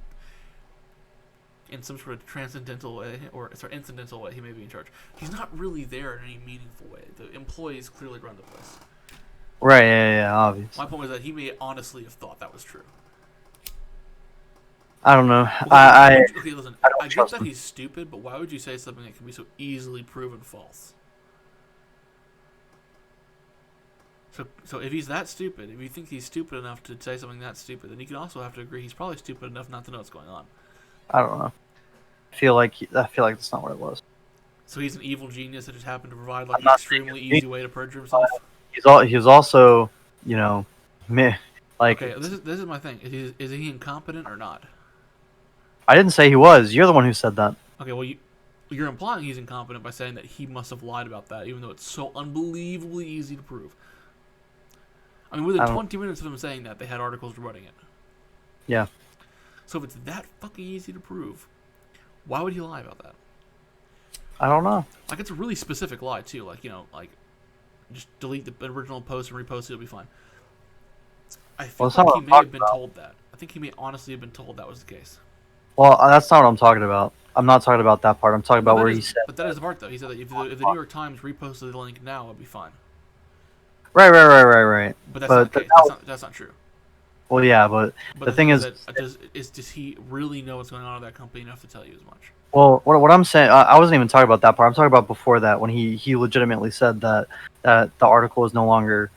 in some sort of transcendental way or incidental way. He may be in charge. He's not really there in any meaningful way. The employees clearly run the place. Right. Yeah. Obviously. My point was that he may honestly have thought that was true. I don't know. Okay, listen. I get that he's stupid, but why would you say something that can be so easily proven false? So if he's that stupid, if you think he's stupid enough to say something that stupid, then you can also have to agree he's probably stupid enough not to know what's going on. I don't know. I feel like that's not what it was. So he's an evil genius that just happened to provide an extremely easy way to perjure himself. He's also, like. Okay, this is my thing. Is he incompetent or not? I didn't say he was. You're the one who said that. Okay, well you're implying he's incompetent by saying that he must have lied about that, even though it's so unbelievably easy to prove. I mean, within 20 minutes of him saying that, they had articles rebutting it. Yeah. So if it's that fucking easy to prove, why would he lie about that? I don't know. Like, it's a really specific lie, too. Like, just delete the original post and repost it, it'll be fine. I feel like he may have been told that. I think he may honestly have been told that was the case. Well, that's not what I'm talking about. I'm not talking about that part. I'm talking about where he said. But that is the part, though. He said that if the New York Times reposted the link now, it'd be fine. Right. But that's not the case. That's not true. Well, yeah, but the thing is, does he really know what's going on with that company enough to tell you as much? Well, what I'm saying, I wasn't even talking about that part. I'm talking about before that when he legitimately said that the article is no longer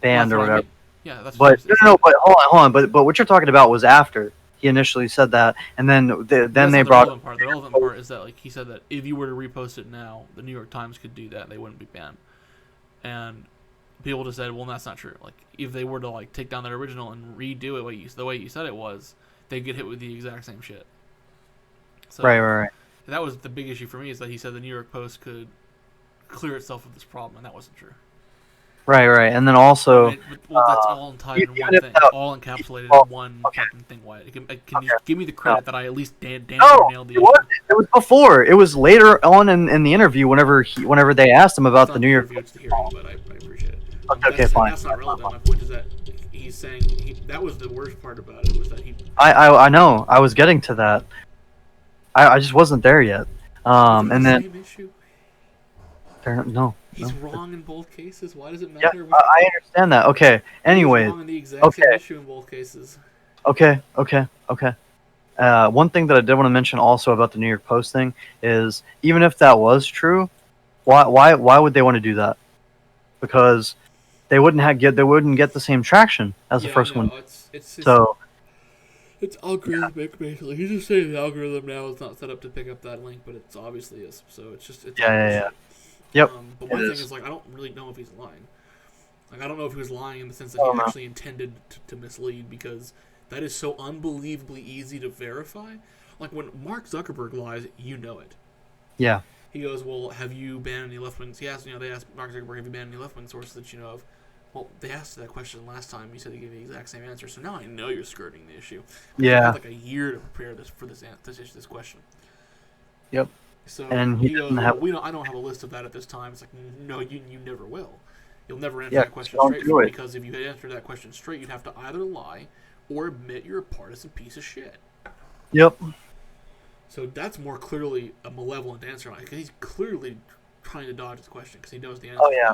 banned or whatever. Yeah, that's. But no. But hold on. But what you're talking about was after he initially said that, and then they brought. The relevant part is that he said that if you were to repost it now, the New York Times could do that. They wouldn't be banned, and people just said, well, that's not true. Like, if they were to take down their original and redo it the way you said it was, they'd get hit with the exact same shit. So, right. That was the big issue for me, is that he said the New York Post could clear itself of this problem, and that wasn't true. Right. And then also, that's all tied in one thing, all encapsulated in one fucking thing. Wyatt, can you give me the credit that I at least nailed the issue? It was before. It was later on in the interview. Whenever they asked him about the New York. It's the hearing, but I appreciate it. Okay, fine. That's not relevant. My point is that he's saying that was the worst part about it, was that he. I know. I was getting to that. I just wasn't there yet. And then. Same issue? No. He's wrong in both cases. Why does it matter? Yeah, I understand that. Okay. Anyway. He's wrong in the exact same issue in both cases. Okay. One thing that I did want to mention also about the New York Post thing is, even if that was true, why would they want to do that? Because they wouldn't get the same traction as the first one. So it's algorithmic basically. He's just saying the algorithm now is not set up to pick up that link, but it obviously is. So it's yeah. Yep. But my thing is like I don't really know if he's lying. Like I don't know if he was lying in the sense that he actually intended to mislead, because that is so unbelievably easy to verify. Like when Mark Zuckerberg lies, you know it. Yeah. He goes, well, have you banned any left-wing? They asked Mark Zuckerberg, have you banned any left-wing sources that you know of? Well, they asked that question last time. You said they gave the exact same answer. So now I know you're skirting the issue. Yeah. I had like a year to prepare this question. Yep. So and he goes, I don't have a list of that at this time. It's like, no, you never will. You'll never answer that question straight, because if you had answered that question straight, you'd have to either lie or admit you're a partisan piece of shit. Yep. So that's more clearly a malevolent answer, because he's clearly trying to dodge this question because he knows the answer. Oh yeah,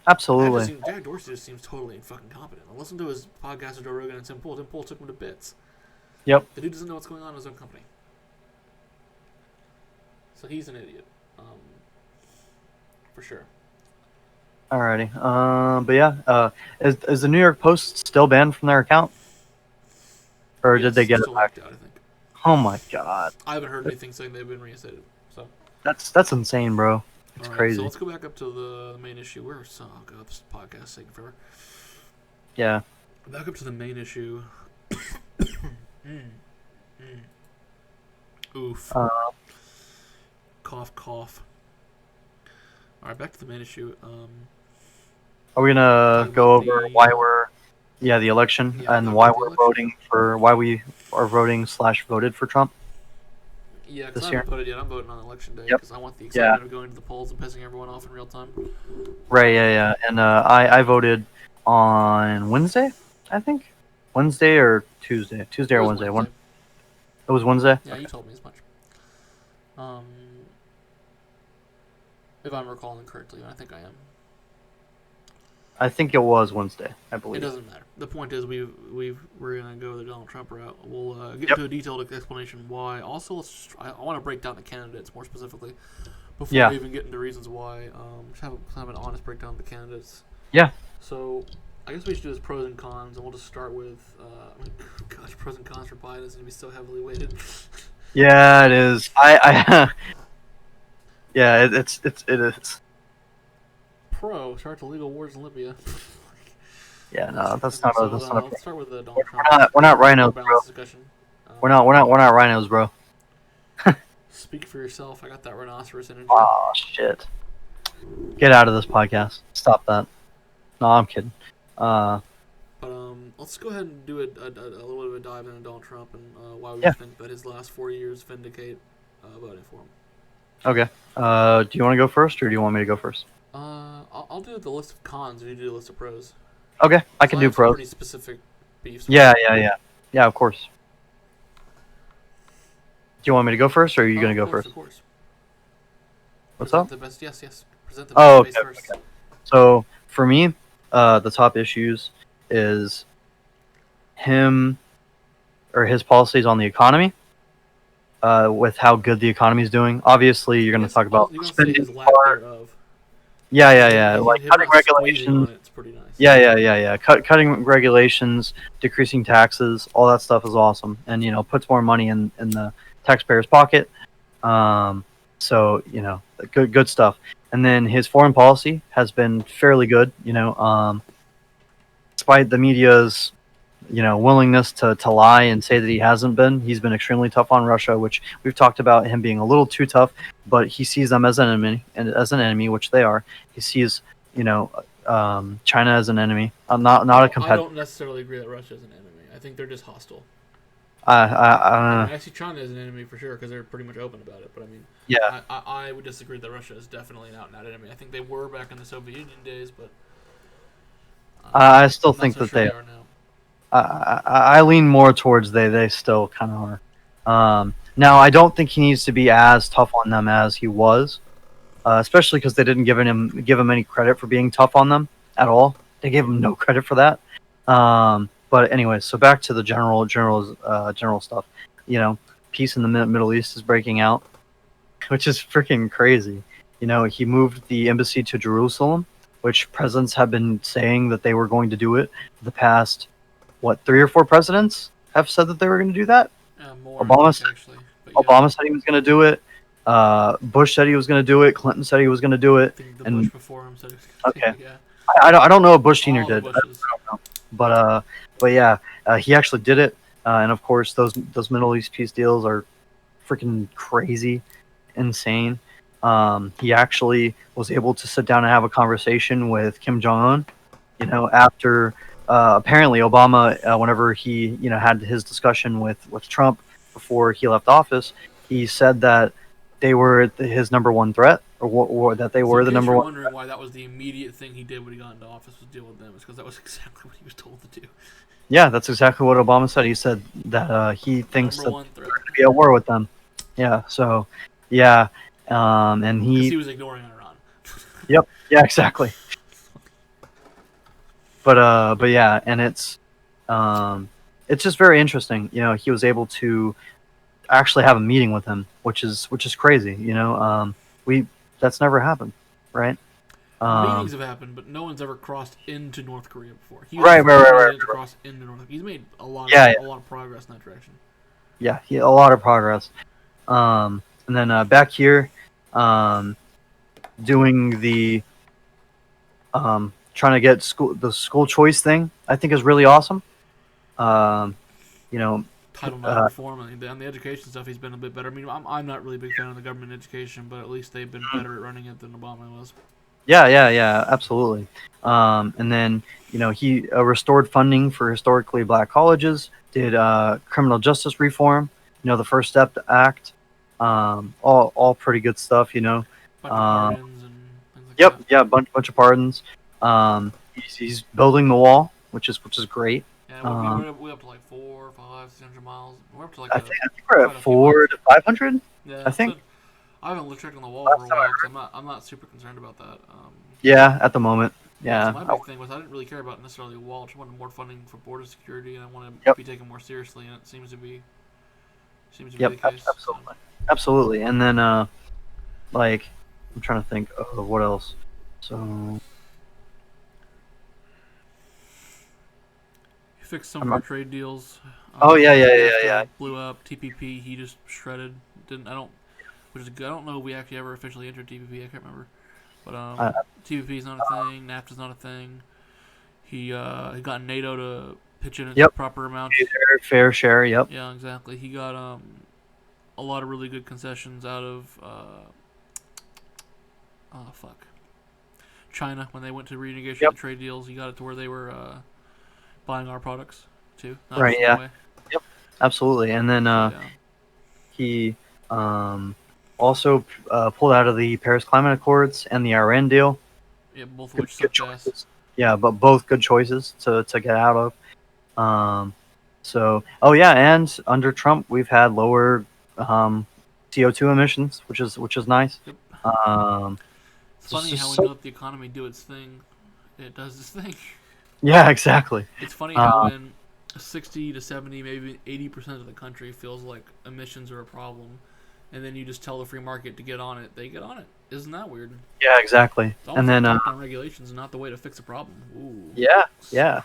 absolutely. Jack Dorsey just seems totally fucking competent. I listened to his podcast with Joe Rogan and Tim Pool. Tim Pool took him to bits. Yep. The dude doesn't know what's going on in his own company, so he's an idiot, for sure. Alrighty. But yeah, is the New York Post still banned from their account, or did they get it back? Out, I think. Oh my god. I haven't heard anything saying they've been reinstated. So that's insane, bro. It's crazy. So let's go back up to the main issue. This podcast is taking forever. Yeah. Back up to the main issue. Oof. Cough, cough. All right, back to the main issue. Are we gonna go over why we're the election and why we're voting for why we are voting/voted for Trump? Yeah, because I haven't put it yet. I'm voting on election day because I want the excitement of going to the polls and pissing everyone off in real time. Right. Yeah. And I voted on Wednesday, I think. Wednesday or Tuesday. Tuesday or Wednesday. It was Wednesday. Yeah, you told me as much. If I'm recalling correctly, and I think I am. I think it was Wednesday, I believe. It doesn't matter. The point is, we're gonna go the Donald Trump route. We'll get into a detailed explanation why. Also, I want to break down the candidates more specifically before we even get into reasons why. Just have an honest breakdown of the candidates. Yeah. So, I guess we should do this pros and cons, and we'll just start with. Gosh, pros and cons for Biden is gonna be so heavily weighted. Yeah, it is. Yeah, it is. Pro, start the legal wars in Libya. Yeah, no, that's not. Let's start with the Donald Trump. We're not rhinos, bro. We're not rhinos, bro. Speak for yourself. I got that rhinoceros energy. Oh shit! Get out of this podcast. Stop that. No, I'm kidding. But let's go ahead and do a little bit of a dive into Donald Trump and why we think that his last 4 years vindicate voting for him. Okay. Do you want to go first, or do you want me to go first? I'll do the list of cons, and you do the list of pros. Okay, I can do pros. Pretty specific beefs. Yeah, of course. Do you want me to go first, or are you going to go first? Of course. What's up? Yes. Present the best base first. Okay. So for me, the top issues is him or his policies on the economy. With how good the economy is doing. Obviously, you're going to talk about spending part. Yeah. Like cutting regulations. It's pretty nice. Yeah. Cutting regulations, decreasing taxes, all that stuff is awesome, and puts more money in the taxpayer's pocket. So good stuff. And then his foreign policy has been fairly good. Despite the media's willingness to lie and say that he hasn't been. He's been extremely tough on Russia, which we've talked about him being a little too tough, but he sees them as an enemy, which they are. He sees, China as an enemy. Not a competitor. I don't necessarily agree that Russia is an enemy. I think they're just hostile. I see China as an enemy for sure because they're pretty much open about it. But I mean, I would disagree that Russia is definitely an out-and-out enemy. I think they were back in the Soviet Union days, but I still think that they are now. I lean more towards they still kind of are. Now, I don't think he needs to be as tough on them as he was, especially because they didn't give him any credit for being tough on them at all. They gave him no credit for that. But anyway, so back to the general stuff. Peace in the Middle East is breaking out, which is freaking crazy. He moved the embassy to Jerusalem, which presidents have been saying that they were going to do it for the past, 3 or 4 presidents have said that they were going to do that. More, Obama, actually. Obama said he was going to do it. Bush said he was going to do it. Clinton said he was going to do it. I think the and Bush before him said he was going to do it, yeah. I don't know what Bush Sr. did. I don't know. But yeah, he actually did it. And of course, those Middle East peace deals are freaking crazy, insane. He actually was able to sit down and have a conversation with Kim Jong Un. After apparently Obama, whenever he had his discussion with Trump before he left office, he said that they were his number one threat, or that they were the number one. Wondering why that was the immediate thing he did when he got into office, was deal with them. It's because that was exactly what he was told to do. Yeah, that's exactly what Obama said. He said that he thinks that we're going to be at war with them. Yeah. So, yeah, and he was ignoring Iran. Yep. Yeah. Exactly. But yeah, and it's just very interesting. He was able to actually have a meeting with him, which is crazy. That's never happened, right? Meetings have happened, but no one's ever crossed into North Korea before. Right. Cross into North Korea. He's made a lot of progress in that direction. Yeah, a lot of progress. And then back here, doing the trying to get the school choice thing, I think is really awesome. Title IX reform and the education stuff, he's been a bit better. I mean, I'm not really a big fan of the government education, but at least they've been better at running it than Obama was. Yeah, absolutely. And then he restored funding for historically black colleges, did criminal justice reform, the First Step Act, all pretty good stuff. Bunch of pardons and things like that. Yeah, bunch of pardons. He's building the wall, which is great. Yeah, we're up to like 400, 500, 600 miles. We're up to like I think we're at 400 to 500. Yeah, I think. I haven't checked on the wall for a while because I'm not super concerned about that. Yeah, at the moment. Yeah. So my big thing was I didn't really care about necessarily a wall. I just wanted more funding for border security, and I want to be taken more seriously. And it seems to be the case. Absolutely. And then I'm trying to think of what else. So. He fixed some of our trade deals. Yeah. Blew up. TPP, he just shredded. I don't know if we actually ever officially entered TPP. I can't remember. But TPP is not a thing. NAFTA's not a thing. He got NATO to pitch in its proper amount. Fair share. Yep. Yeah, exactly. He got a lot of really good concessions out of China when they went to renegotiate the trade deals. He got it to where they were buying our products too. Right. Yeah. Yep. Absolutely. And then he also pulled out of the Paris Climate Accords and the Iran deal. Yeah, both of which good choices. Yeah, but both good choices to get out of. And under Trump, we've had lower CO2 emissions, which is nice. Yep. It's funny how when you let the economy do its thing, it does its thing. Yeah, exactly. It's funny how when 60 to 70, maybe 80% of the country feels like emissions are a problem, and then you just tell the free market to get on it, they get on it. Isn't that weird? Yeah, exactly. It's and then on regulations is not the way to fix a problem. Ooh. Yeah.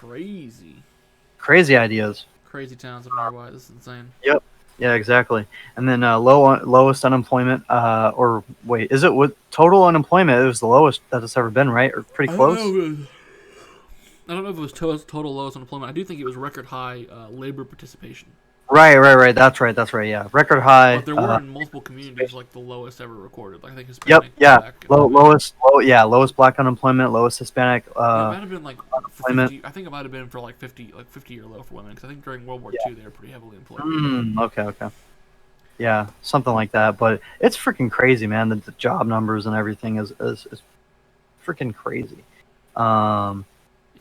Crazy ideas. Crazy towns up near Wyatt. This is insane. Yep. Yeah, exactly. And then lowest unemployment. Is it with total unemployment? It was the lowest that it's ever been, right? Or pretty close. I don't know if it was total lowest unemployment. I do think it was record high labor participation. Right. That's right. Yeah, record high. But there were in multiple communities like the lowest ever recorded. Like I think Hispanic. Lowest black unemployment, lowest Hispanic. It might have been like 50, I think it might have been for like 50-year low for women because I think during World War II they were pretty heavily employed. Okay. Yeah, something like that. But it's freaking crazy, man. The job numbers and everything is freaking crazy.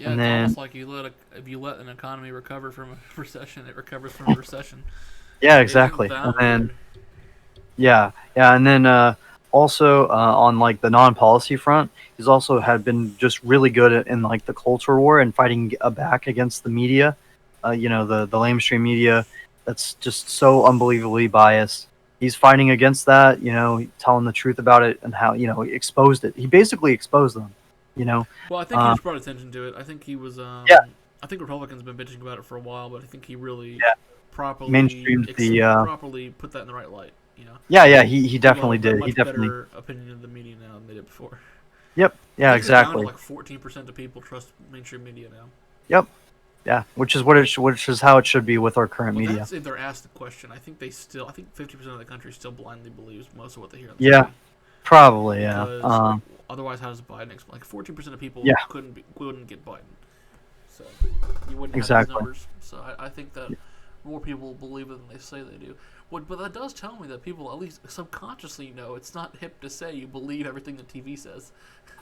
Yeah, and it's almost like if you let an economy recover from a recession, it recovers from a recession. Yeah, exactly. And then, and then also on like the non-policy front, he's also had been just really good in like the culture war and fighting back against the media. The lamestream media that's just so unbelievably biased. He's fighting against that, telling the truth about it and how he exposed it. He basically exposed them. You know. Well, I think he just brought attention to it. I think he was. Yeah. I think Republicans have been bitching about it for a while, but I think he really Yeah. Mainstreamed properly put that in the right light. You know. Yeah, yeah, he People definitely have a did. He much definitely. better opinion of the media now than they did before. Yep. I Yeah, think it's down to exactly. like 14% of people trust mainstream media now. Yep. Yeah, which is how it should be with our current Well, media. that's if they're asked the question. I think 50% of the country still blindly believes most of what they hear on the Yeah, TV. probably. Yeah. Because otherwise, how does Biden explain? Like 14% of people Yeah. wouldn't get Biden, so you wouldn't have Exactly. these numbers. So I think that more people believe it than they say they do. But that does tell me that people, at least subconsciously, know it's not hip to say you believe everything the TV says.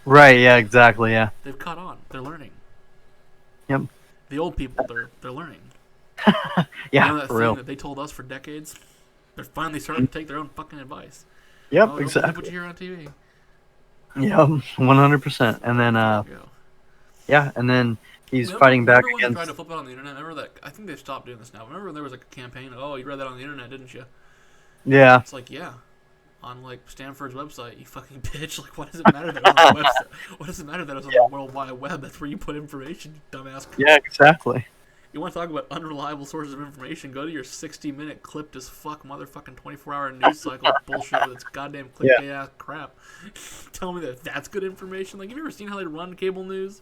Right. Yeah. Exactly. Yeah. They've caught on. They're learning. Yep. The old people, they're learning. Yeah. You know that For thing real. that they told us for decades? They're finally starting to take their own fucking advice. Yep. Don't believe Exactly. what you hear on TV. Yep. 100%. And then yeah, and then he's fighting back remember when they tried to against. flip it on the internet? Remember that? I think they've stopped doing this now. Remember when there was like a campaign? Oh, you read that on the internet, didn't you? Yeah. It's like, yeah, on like Stanford's website, you fucking bitch. Like, why does it matter that it was on the website? What does it matter that it was on the World Wide Web? That's where you put information, you dumbass. Yeah. Exactly. You want to talk about unreliable sources of information? Go to your 60-minute clipped as fuck motherfucking 24-hour news cycle bullshit with its goddamn clickbait ass crap. Tell me that that's good information? Like, have you ever seen how they run cable news?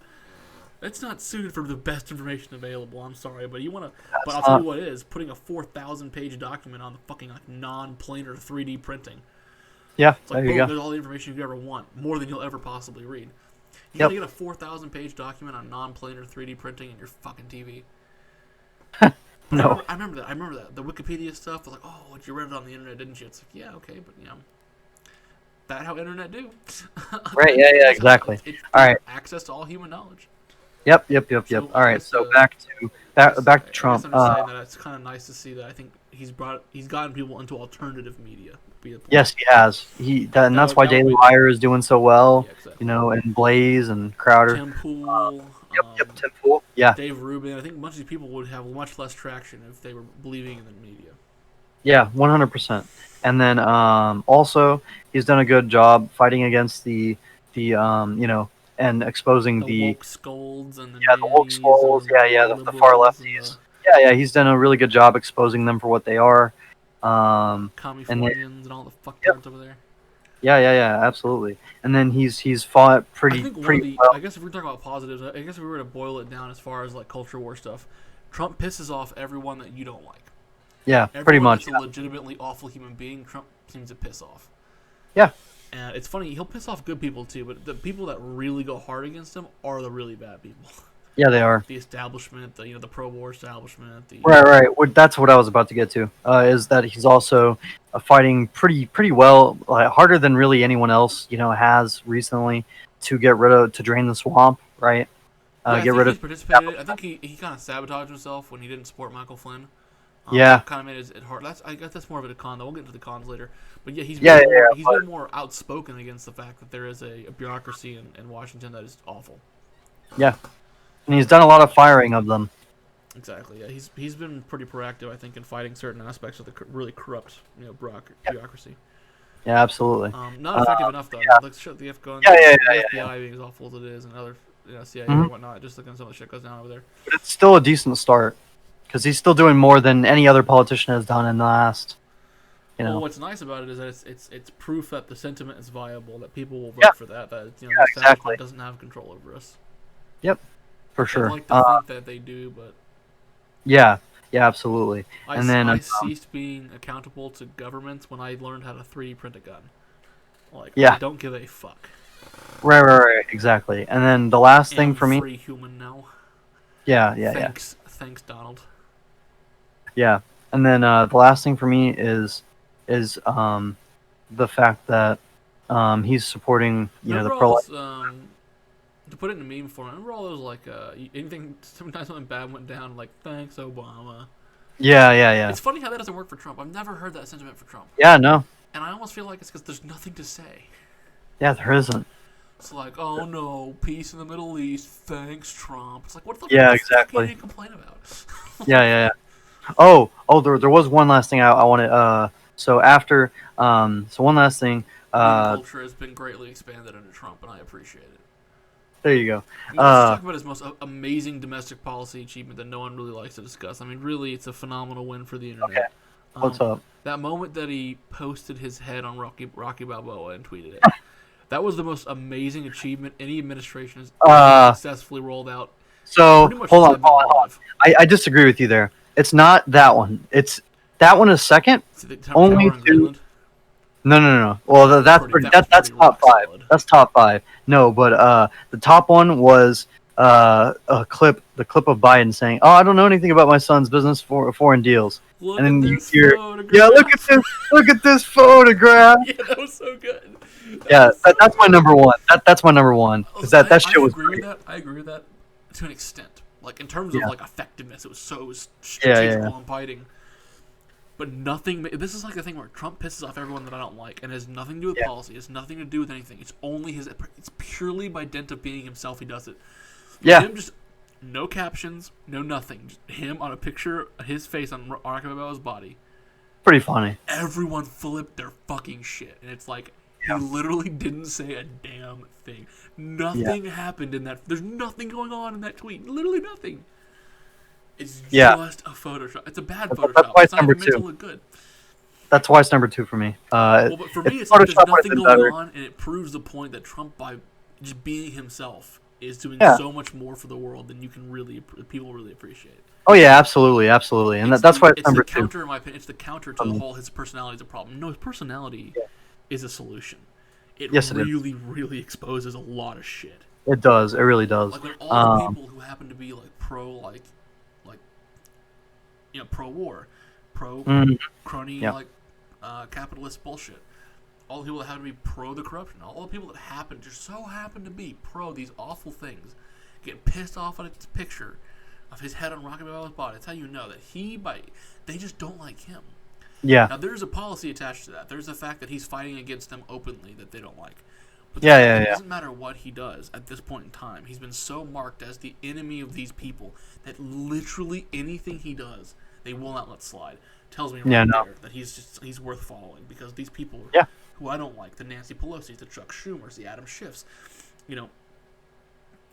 It's not suited for the best information available. I'm sorry, but you want to. But I'll tell you what it is: putting a 4,000-page document on the fucking like non-planar 3D printing. Yeah. It's like, there you boom, go. there's all the information you could ever want, more than you'll ever possibly read. You Yep. gotta get a 4,000-page document on non-planar 3D printing in your fucking TV. No. I remember that. The Wikipedia stuff was like, oh, you read it on the internet, didn't you? It's like, yeah, okay, but you know, that how internet do. Right. Yeah. Yeah. Exactly. It's All right. access to all human knowledge. Yep. So, All right. So back to Trump. I guess I'm just saying that it's kind of nice to see that. I think he's gotten people into alternative media. Yes, he has. And that's why Daily Wire is doing so well. Yeah, exactly. You know, and Blaze and Crowder. Tim Pool. Yep. Tim Pool. Yeah. Dave Rubin. I think much of these people would have much less traction if they were believing in the media. Yeah, 100%. And then also he's done a good job fighting against the you know, and exposing the woke scolds and the woke scolds. Yeah, the far lefties. Yeah, he's done a really good job exposing them for what they are. Californians and all the fucktards over there. Yeah, absolutely. And then he's fought pretty well. I guess if we're talking about positives, I guess if we were to boil it down as far as like culture war stuff, Trump pisses off everyone that you don't like. Yeah, pretty much. That's a legitimately awful human being, Trump seems to piss off. Yeah. And it's funny, he'll piss off good people too, but the people that really go hard against him are the really bad people. Yeah, they are. The establishment, the pro-war establishment. Right. That's what I was about to get to. Is that he's also fighting pretty well, harder than really anyone else, you know, has recently to drain the swamp, right? Get rid of. Participated. I think he kind of sabotaged himself when he didn't support Michael Flynn. Yeah. Kind of made it hard. I guess that's more of a con, though. We'll get into the cons later. But yeah, he's been more outspoken against the fact that there is a bureaucracy in Washington that is awful. Yeah. And he's done a lot of firing of them. Exactly. Yeah, he's been pretty proactive, I think, in fighting certain aspects of the really corrupt, bureaucracy. Yeah, absolutely. Not effective enough though. Yeah. Let's shut the F going. The FBI being as awful as it is, and other CIA and whatnot. Just looking at some of the shit goes down over there. But it's still a decent start because he's still doing more than any other politician has done in the last. You know. Well, what's nice about it is that it's proof that the sentiment is viable, that people will vote for that. That the establishment doesn't have control over us. Yep. For sure. I'd like to think that they do, but yeah, absolutely. I ceased being accountable to governments when I learned how to 3D print a gun. I don't give a fuck. Right, exactly. And then the last thing for me. Free human now. Yeah. Thanks, Donald. Yeah, and then the last thing for me is the fact that he's supporting the pro. To put it in a meme form, remember all those sometimes something bad went down, like thanks Obama. Yeah. It's funny how that doesn't work for Trump. I've never heard that sentiment for Trump. Yeah, no. And I almost feel like it's because there's nothing to say. Yeah, there isn't. It's like, oh no, peace in the Middle East, thanks Trump. It's like, what the exactly. What can you complain about? Yeah. Oh, there was one last thing I wanted. So after, so one last thing. Culture has been greatly expanded under Trump, and I appreciate it. There you go. Let's talk about his most amazing domestic policy achievement that no one really likes to discuss. I mean, really, it's a phenomenal win for the internet. Okay. What's up? That moment that he posted his head on Rocky Balboa and tweeted it. That was the most amazing achievement any administration has successfully rolled out. So, hold on. I disagree with you there. It's not that one. That one is second. Only to... No. Well, that's top five. Solid. That's top five. No, but the top one was the clip of Biden saying, "Oh, I don't know anything about my son's business for foreign deals." And then you hear, "Yeah, look at this photograph." Yeah, that was so good. That's my number one. That's my number one. Because that shit was great. I agree with that to an extent. Like in terms of like effectiveness, it was strategical and biting. But nothing. This is like the thing where Trump pisses off everyone that I don't like, and it has nothing to do with policy. It has nothing to do with anything. It's only his. It's purely by dint of being himself. He does it. Yeah. Him just no captions, no nothing. Just him on a picture, his face on Rocky Balboa's body. Pretty funny. Everyone flipped their fucking shit, and it's like he literally didn't say a damn thing. Nothing happened in that. There's nothing going on in that tweet. Literally nothing. It's just a Photoshop. It's a bad Photoshop. That's why it's not number even meant two. to look good. That's why it's number two for me. Well, but for me, it's like there's nothing going on, and it proves the point that Trump, by just being himself, is doing so much more for the world than people really appreciate. Oh yeah, absolutely, and that's why it's number two. Counter, in my opinion, it's the counter to the whole his personality is a problem. No, his personality is a solution. It really exposes a lot of shit. It does. It really does. Like when all the people who happen to be like pro pro-war, crony, capitalist bullshit. All the people that happen to be pro the corruption, all the people that just so happen to be pro these awful things, get pissed off at a picture of his head on Rocky Balboa's body. That's how you know that they just don't like him. Yeah. Now there's a policy attached to that. There's the fact that he's fighting against them openly that they don't like. But it doesn't matter what he does at this point in time. He's been so marked as the enemy of these people that literally anything he does, they will not let slide. Tells me there that he's worth following because these people who I don't like, the Nancy Pelosi's, the Chuck Schumers, the Adam Schiffs,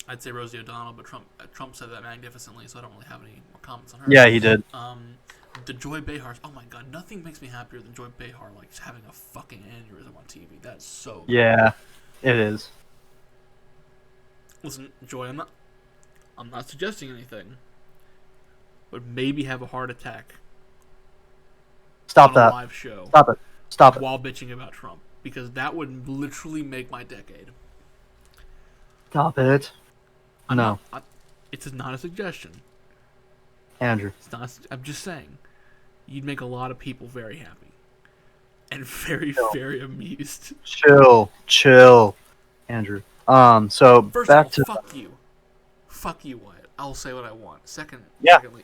I'd say Rosie O'Donnell, but Trump said that magnificently, so I don't really have any more comments on her. Yeah, he did. The Joy Behars, oh my god, nothing makes me happier than Joy Behar like having a fucking aneurysm on TV. That's so good. Yeah, it is. Listen, Joy, I'm not suggesting anything, but maybe have a heart attack. Stop that. Live show. Stop it. While bitching about Trump, because that would literally make my decade. Stop it. It's not a suggestion. Andrew. I'm just saying. You'd make a lot of people very happy. And very, very amused. Chill. Andrew. So first back of all, to... Fuck you, Wyatt. I'll say what I want. Secondly,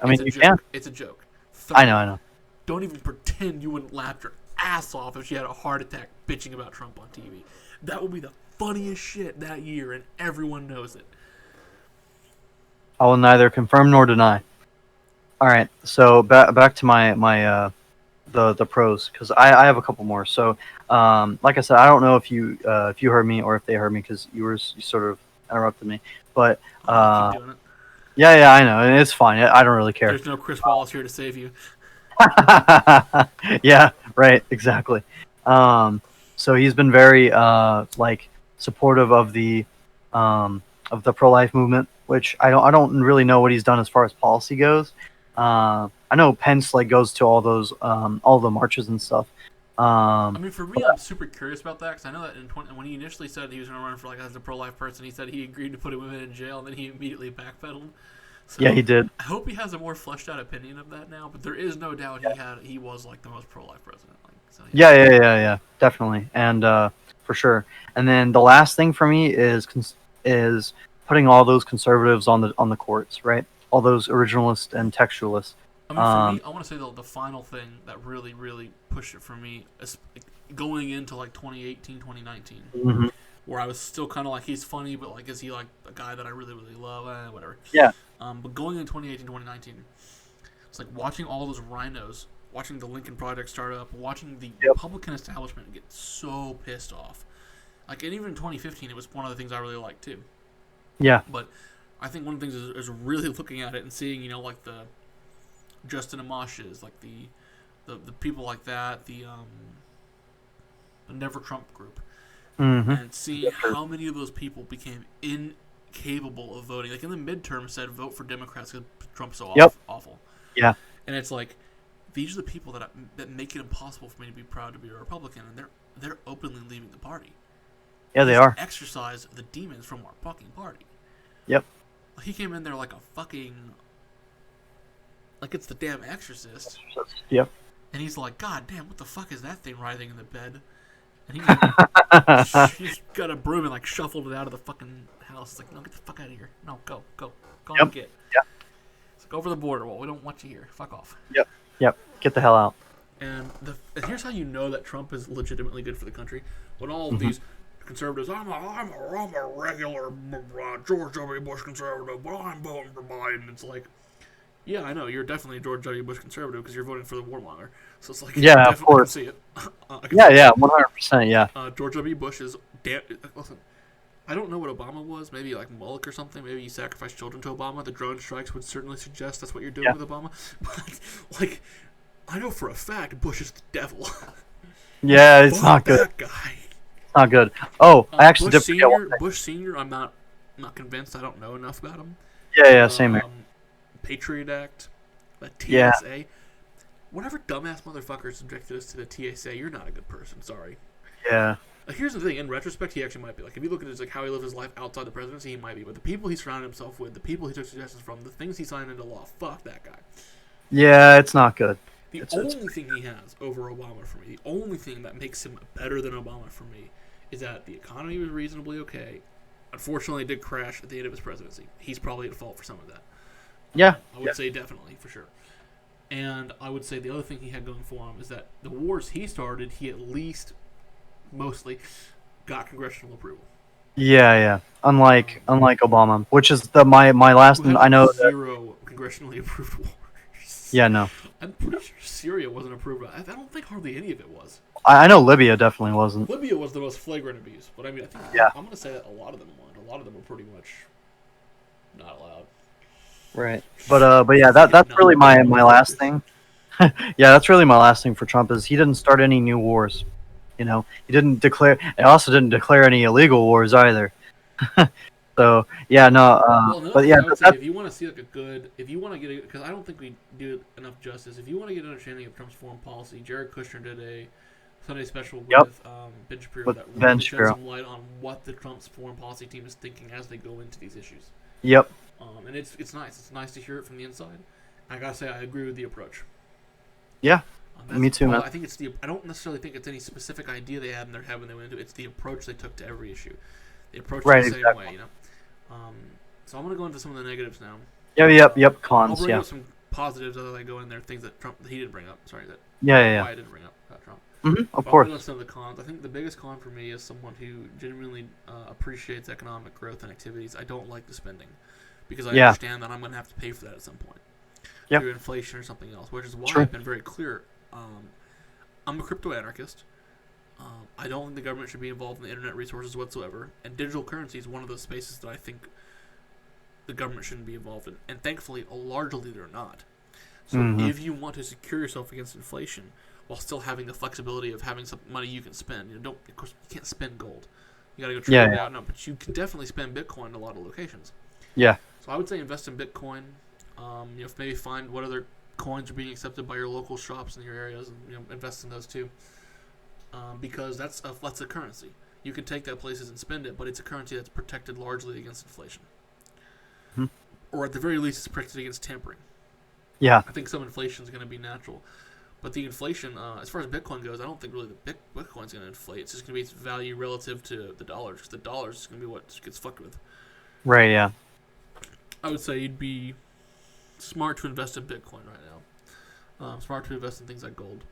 I mean, you can. It's a joke. I know. Don't even pretend you wouldn't laugh your ass off if she had a heart attack bitching about Trump on TV. That would be the funniest shit that year, and everyone knows it. I will neither confirm nor deny. All right, so back to my the pros, because I have a couple more. So, like I said, I don't know if you heard me or if they heard me, because you sort of interrupted me. But keep doing it. Yeah, I know, and it's fine. I don't really care. There's no Chris Wallace here to save you. Yeah, right, exactly. So he's been very supportive of the pro-life movement, which I don't really know what he's done as far as policy goes. I know Pence goes to all those all the marches and stuff. I mean, for me, I'm super curious about that because I know that when he initially said he was going to run for as a pro-life person, he said he agreed to put women in jail, and then he immediately backpedaled. So yeah, he did. I hope he has a more fleshed out opinion of that now, but there is no doubt he was the most pro-life president. Yeah, definitely, and for sure. And then the last thing for me is putting all those conservatives on the courts, right? All those originalists and textualists. I mean, for me, I want to say the final thing that really, really pushed it for me is going into 2018, 2019, where I was still kind of he's funny, but is he a guy that I really, really love? Whatever. Yeah. But going into 2018, 2019, it's watching all those rhinos, watching the Lincoln Project start up, watching the Republican establishment get so pissed off. And even in 2015, it was one of the things I really liked too. Yeah. But I think one of the things is really looking at it and seeing, like the Justin Amash's, like the people like that, the Never Trump group, Mm-hmm. and seeing how many of those people became incapable of voting. Like in the midterm, said vote for Democrats because Trump's so awful. Yeah. And it's like, these are the people that make it impossible for me to be proud to be a Republican, and they're openly leaving the party. Yeah, they are. Exercise the demons from our fucking party. Yep. He came in there like a fucking, like it's the damn Exorcist. Yep. And he's like, God damn, what the fuck is that thing writhing in the bed? And he's got a broom and like shuffled it out of the fucking house. It's like, no, get the fuck out of here. No, go and get. Yep. It's like, over the border. Well, we don't want you here. Fuck off. Yep. Get the hell out. And here's how you know that Trump is legitimately good for the country. When all of these conservatives, I'm a regular George W. Bush conservative, but I'm voting for Biden. It's like, yeah, I know you're definitely a George W. Bush conservative because you're voting for the warmonger. So it's like, yeah, of course. I can see it. Yeah, 100%. Yeah. George W. Bush is listen. I don't know what Obama was. Maybe like Moloch or something. Maybe you sacrificed children to Obama. The drone strikes would certainly suggest that's what you're doing with Obama. But like, I know for a fact Bush is the devil. Yeah, it's not good. That guy. It's not good. Oh, I actually did forget one thing. Bush Senior, I'm not convinced. I don't know enough about him. Yeah, same here. Patriot Act, the TSA. Yeah. Whatever dumbass motherfucker subjected us to the TSA, you're not a good person. Sorry. Yeah. Here's the thing. In retrospect, he actually might be. Like, if you look at his, like, how he lived his life outside the presidency, he might be. But the people he surrounded himself with, the people he took suggestions from, the things he signed into law, fuck that guy. Yeah, it's not good. The only thing he has over Obama for me, the only thing that makes him better than Obama for me, is that the economy was reasonably okay. Unfortunately, it did crash at the end of his presidency. He's probably at fault for some of that. Yeah. I would say definitely, for sure. And I would say the other thing he had going for him is that the wars he started, he at least, mostly, got congressional approval. Yeah. Unlike Obama, which is my last. I know zero congressionally approved wars. Yeah, no. I'm pretty sure Syria wasn't approved. I don't think hardly any of it was. I know Libya definitely wasn't. Libya was the most flagrant abuse, but I mean, I think I'm going to say that a lot of them weren't. A lot of them were pretty much not allowed. Right. But yeah, that's really my last thing. Yeah, that's really my last thing for Trump is he didn't start any new wars. He didn't declare. He also didn't declare any illegal wars either. So yeah, no. But yeah, if you want to see like if you want to get, because I don't think we do enough justice. If you want to get an understanding of Trump's foreign policy, Jared Kushner did a Sunday special with Ben Shapiro that really shed some light on what the Trump's foreign policy team is thinking as they go into these issues. Yep. And it's nice. It's nice to hear it from the inside. I gotta say, I agree with the approach. Yeah. Me too, man. I think I don't necessarily think it's any specific idea they had in their head when they went into it. It's the approach they took to every issue. They approached it the same way, So I'm gonna go into some of the negatives now. Yep. Cons. I'll bring up some positives as I go in there. Things that he didn't bring up. Sorry, that Wyatt didn't bring up about Trump. Of course. I'll go into some of the cons. I think the biggest con for me is someone who genuinely appreciates economic growth and activities. I don't like the spending because I understand that I'm gonna have to pay for that at some point through inflation or something else. Which is why I've been very clear. I'm a crypto anarchist. I don't think the government should be involved in the internet resources whatsoever. And digital currency is one of those spaces that I think the government shouldn't be involved in. And thankfully, largely they're not. So if you want to secure yourself against inflation while still having the flexibility of having some money you can spend, of course, you can't spend gold. You got to go trade it out. No, but you can definitely spend Bitcoin in a lot of locations. Yeah. So I would say invest in Bitcoin. Maybe find what other coins are being accepted by your local shops in your areas, and invest in those too. Because that's a currency. You can take that places and spend it, but it's a currency that's protected largely against inflation. Or at the very least, it's protected against tampering. Yeah. I think some inflation is going to be natural. But the inflation, as far as Bitcoin goes, I don't think really the Bitcoin's going to inflate. It's just going to be its value relative to the dollars, because the dollar is going to be what gets fucked with. Right, yeah. I would say you'd be smart to invest in Bitcoin right now. Smart to invest in things like gold.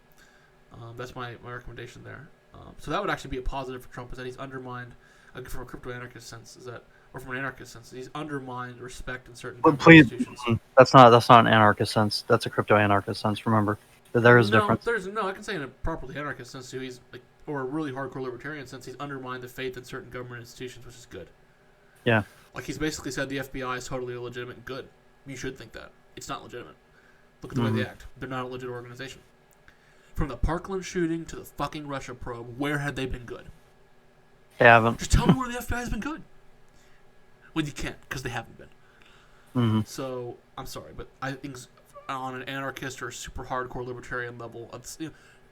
That's my recommendation there. So that would actually be a positive for Trump, is that he's undermined, from a crypto anarchist sense, or from an anarchist sense, he's undermined respect in certain institutions. That's not an anarchist sense. That's a crypto anarchist sense. Remember, there is a difference. I can say in a properly anarchist sense too. Or a really hardcore libertarian sense, he's undermined the faith in certain government institutions, which is good. Yeah. Like, he's basically said the FBI is totally illegitimate and good. You should think that. It's not legitimate. Look at the way they act. They're not a legit organization. From the Parkland shooting to the fucking Russia probe, where had they been good? They haven't. Just tell me where the FBI has been good. Well, you can't, because they haven't been. Mm-hmm. So, I'm sorry, but I think on an anarchist or super hardcore libertarian level,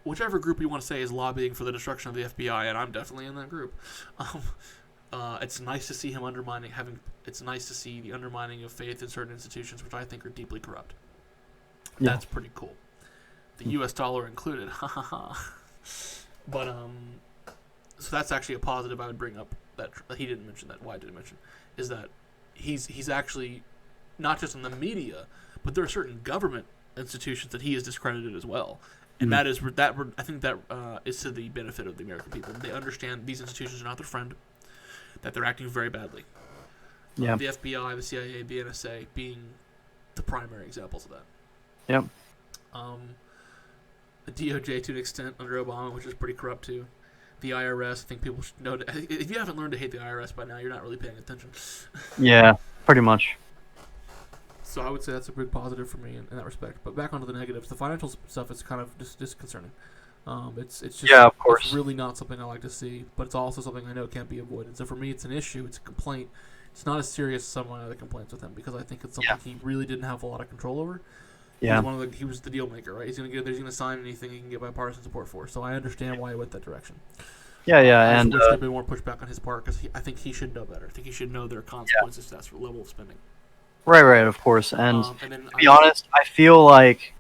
whichever group you want to say is lobbying for the destruction of the FBI, and I'm definitely in that group. It's nice to see him it's nice to see the undermining of faith in certain institutions, which I think are deeply corrupt. Yeah. That's pretty cool. The U.S. dollar included. Ha ha ha. But, so that's actually a positive I would bring up that he didn't mention that. Wyatt didn't mention is that he's actually not just in the media, but there are certain government institutions that he has discredited as well, and I think that is to the benefit of the American people. They understand these institutions are not their friend, that they're acting very badly. Yeah. The FBI, the CIA, the NSA being the primary examples of that. Yep. The DOJ to an extent under Obama, which is pretty corrupt too. The IRS, I think people should know. If you haven't learned to hate the IRS by now, you're not really paying attention. Yeah, pretty much. So I would say that's a big positive for me in that respect. But back onto the negatives, the financial stuff is kind of just disconcerting. It's just of course. It's really not something I like to see, but it's also something I know can't be avoided. So for me, it's an issue. It's a complaint. It's not as serious as some of my other complaints with him because I think it's something he really didn't have a lot of control over. Yeah. He was the deal maker, right? He's gonna sign anything he can get bipartisan support for. So I understand why he went that direction. Yeah, I and wish there'd been more pushback on his part because I think he should know better. I think he should know there are consequences to that level of spending. Right, of course. And then to be honest, I feel like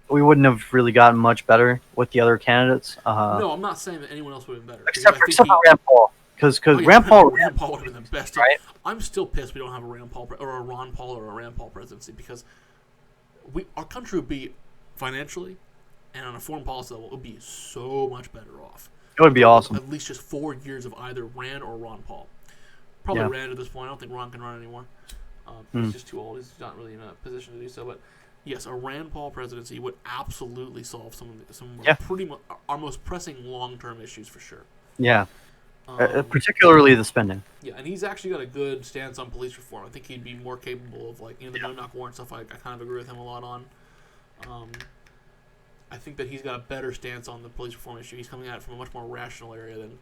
we wouldn't have really gotten much better with the other candidates. No, I'm not saying that anyone else would have been better. Except for Rand Paul. Because Rand Paul would have been the best. Right? I'm still pissed we don't have a Rand Paul or a Ron Paul or a Rand Paul presidency because our country would be financially and on a foreign policy level, it would be so much better off. It would be awesome. At least just 4 years of either Rand or Ron Paul. Probably Rand at this point. I don't think Ron can run anymore. He's just too old. He's not really in a position to do so. But yes, a Rand Paul presidency would absolutely solve some pretty much our most pressing long-term issues for sure. Yeah. Particularly the spending. Yeah, and he's actually got a good stance on police reform. I think he'd be more capable of the no-knock warrant stuff. I kind of agree with him a lot on. I think that he's got a better stance on the police reform issue. He's coming at it from a much more rational area than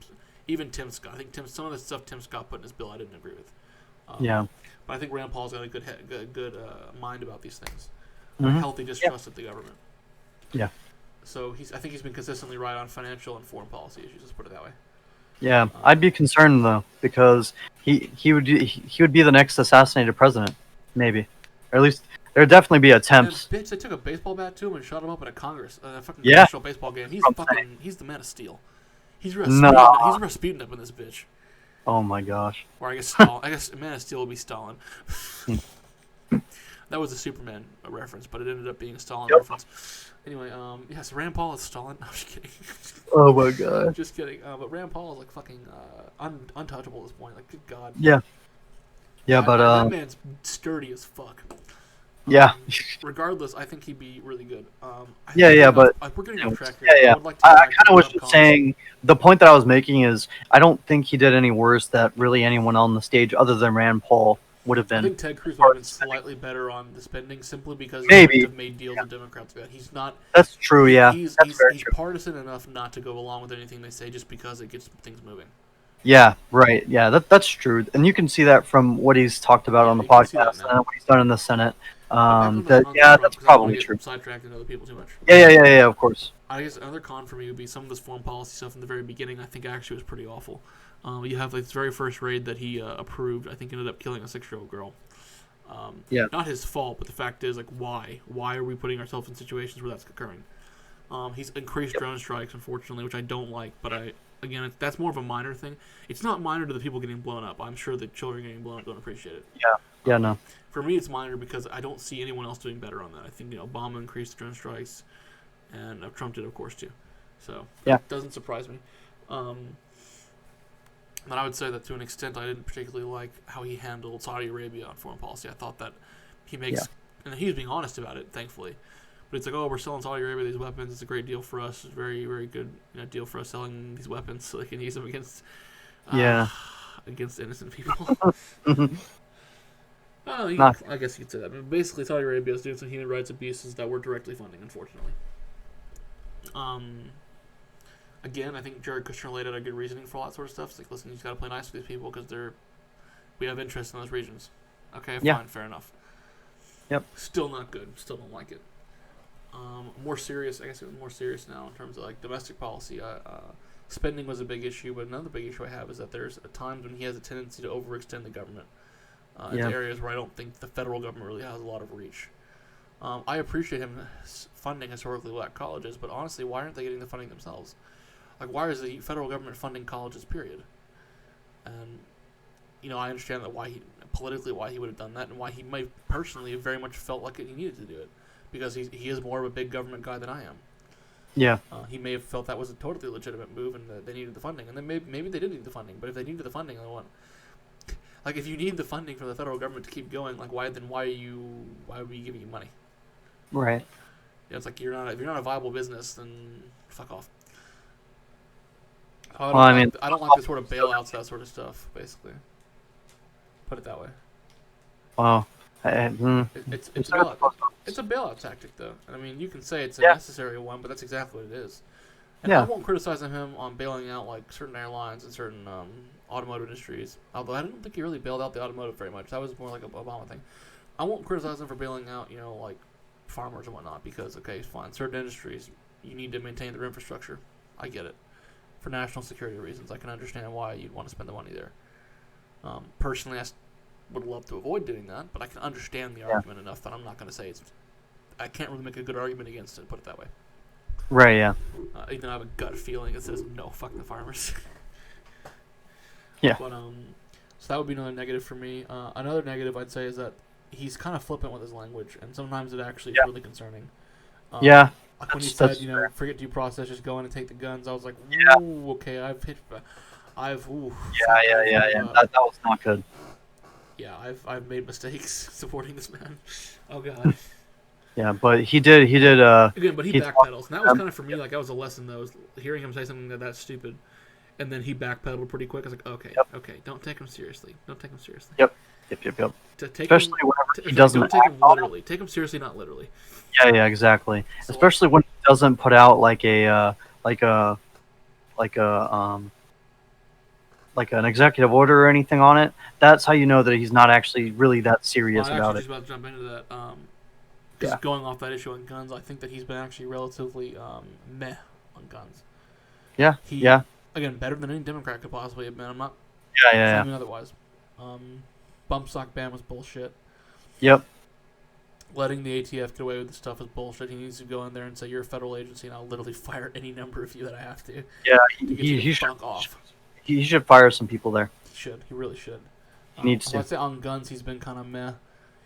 even Tim Scott. I think some of the stuff Tim Scott put in his bill I didn't agree with. But I think Rand Paul's got a good mind about these things. A healthy distrust of the government. Yeah. So I think he's been consistently right on financial and foreign policy issues. Let's put it that way. Yeah, I'd be concerned though because he would be the next assassinated president, maybe, or at least there'd definitely be attempts. Bitch, they took a baseball bat to him and shot him up at a fucking congressional baseball game. He's the man of steel. He's Rasputin up in this bitch. Oh my gosh. Or I guess Man of Steel will be Stalin. That was a Superman reference, but it ended up being a Stalin reference. Anyway, yes, Rand Paul is Stalin. No, I'm just kidding. Oh my god. Just kidding. But Rand Paul is like fucking untouchable at this point. Like, good god. Yeah. Yeah, but that man's sturdy as fuck. Yeah. Regardless, I think he'd be really good. But we're getting off track here. Yeah. I kind of was just saying the point that I was making is I don't think he did any worse that really anyone on the stage other than Rand Paul would have been. I think Ted Cruz would have been slightly better on the spending simply because he would have made deals with Democrats. He's not. That's true. Yeah. He's partisan enough not to go along with anything they say just because it gets things moving. Yeah, right. Yeah, that's true, and you can see that from what he's talked about on the podcast and what he's done in the Senate. That's probably true. Sidetracked into other people too much. Yeah, of course. I guess another con for me would be some of this foreign policy stuff in the very beginning. I think actually was pretty awful. You have his very first raid that he approved. I think ended up killing a 6-year-old girl. Not his fault, but the fact is, why? Why are we putting ourselves in situations where that's occurring? He's increased drone strikes, unfortunately, which I don't like. But that's more of a minor thing. It's not minor to the people getting blown up. I'm sure the children getting blown up don't appreciate it. Yeah, no. For me, it's minor because I don't see anyone else doing better on that. I think Obama increased drone strikes, and Trump did, of course, too. So it doesn't surprise me. But I would say that to an extent, I didn't particularly like how he handled Saudi Arabia on foreign policy. I thought that he makes, and he was being honest about it, thankfully. But it's we're selling Saudi Arabia these weapons. It's a great deal for us. It's a very, very good deal for us selling these weapons so they can use them against against innocent people. I guess you could say that. I mean, basically, Saudi Arabia is doing some human rights abuses that we're directly funding, unfortunately. Again, I think Jared Kushner laid out a good reasoning for all that sort of stuff. It's like, listen, you just got to play nice with these people because we have interest in those regions. Okay, fine, fair enough. Yep. Still not good. Still don't like it. More serious, I guess more serious now in terms of like domestic policy. Spending was a big issue, but another big issue I have is that there's times when he has a tendency to overextend the government into areas where I don't think the federal government really has a lot of reach. I appreciate him funding historically black colleges, but honestly, why aren't they getting the funding themselves? Like, why is the federal government funding colleges, period? And, I understand that why he would have done that, and why he might personally very much felt like he needed to do it, because he is more of a big government guy than I am. Yeah. He may have felt that was a totally legitimate move, and that they needed the funding, and then maybe they did need the funding. But if they needed the funding, if you need the funding from the federal government to keep going, like why are we giving you money? Right. It's like if you're not a viable business, then fuck off. I don't like the sort of bailouts, that sort of stuff, basically. Put it that way. Wow. It's a bailout tactic, though. I mean, you can say it's a necessary one, but that's exactly what it is. And I won't criticize him on bailing out like certain airlines and certain automotive industries. Although I don't think he really bailed out the automotive very much. That was more like a Obama thing. I won't criticize him for bailing out, like farmers and whatnot, because okay, fine. Certain industries, you need to maintain their infrastructure. I get it. For national security reasons, I can understand why you'd want to spend the money there. Personally, I would love to avoid doing that, but I can understand the argument enough that I'm not going to say I can't really make a good argument against it, put it that way. Right, yeah. Even though I have a gut feeling that says, no, fuck the farmers. Yeah. But, so that would be another negative for me. Another negative I'd say is that he's kind of flippant with his language, and sometimes it actually is really concerning. Like when he said, forget due process, just go in and take the guns, I was like, ooh, okay, That was not good. Yeah, I've made mistakes supporting this man. Oh god. Yeah, but he did. Again, but he backpedals, and that was kind of for me like that was a lesson though. Was hearing him say something that's stupid, and then he backpedaled pretty quick. I was like, okay, don't take him seriously. Yep. Especially whenever he doesn't. Don't take him literally. Take him seriously, not literally. Yeah, exactly. So, especially when he doesn't put out like an executive order or anything on it. That's how you know that he's not actually really that serious about it. I was about to jump into that. Just going off that issue on guns, I think that he's been actually relatively meh on guns. Yeah. Again, better than any Democrat could possibly have been. I'm not claiming otherwise. Bump stock ban was bullshit. Yep. Letting the ATF get away with this stuff is bullshit. He needs to go in there and say, you're a federal agency, and I'll literally fire any number of you that I have to. Yeah, he should off. He should fire some people there. He should. He really should. He needs to. I'd say on guns, he's been kind of meh.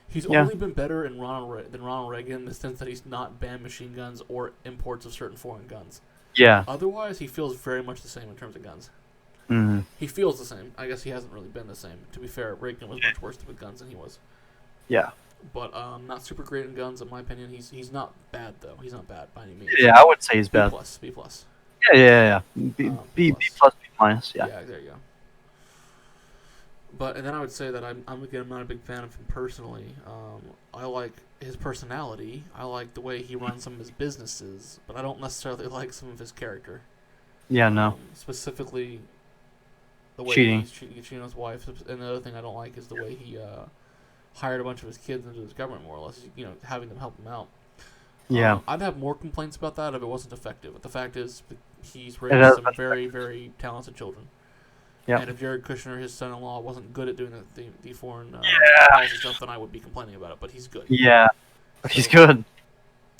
He's only been better than Ronald Reagan in the sense that he's not banned machine guns or imports of certain foreign guns. Yeah. Otherwise, he feels very much the same in terms of guns. Mm-hmm. He feels the same. I guess he hasn't really been the same. To be fair, Reagan was much worse with guns than he was. Yeah. But not super great in guns, in my opinion. He's not bad, though. He's not bad by any means. Yeah, I would say he's bad. B plus. Yeah. B plus, B minus, yeah. Yeah, there you go. And then I would say that I'm not a big fan of him personally. I like his personality. I like the way he runs some of his businesses, but I don't necessarily like some of his character. Yeah, no. Specifically, the way he's cheating on his wife. And the other thing I don't like is the way he hired a bunch of his kids into his government, more or less. Having them help him out. Yeah. I'd have more complaints about that if it wasn't effective. But the fact is, he's raised some very, very talented children. Yeah. And if Jared Kushner, his son-in-law, wasn't good at doing the foreign policy stuff, then I would be complaining about it. But he's good. Yeah, but he's good.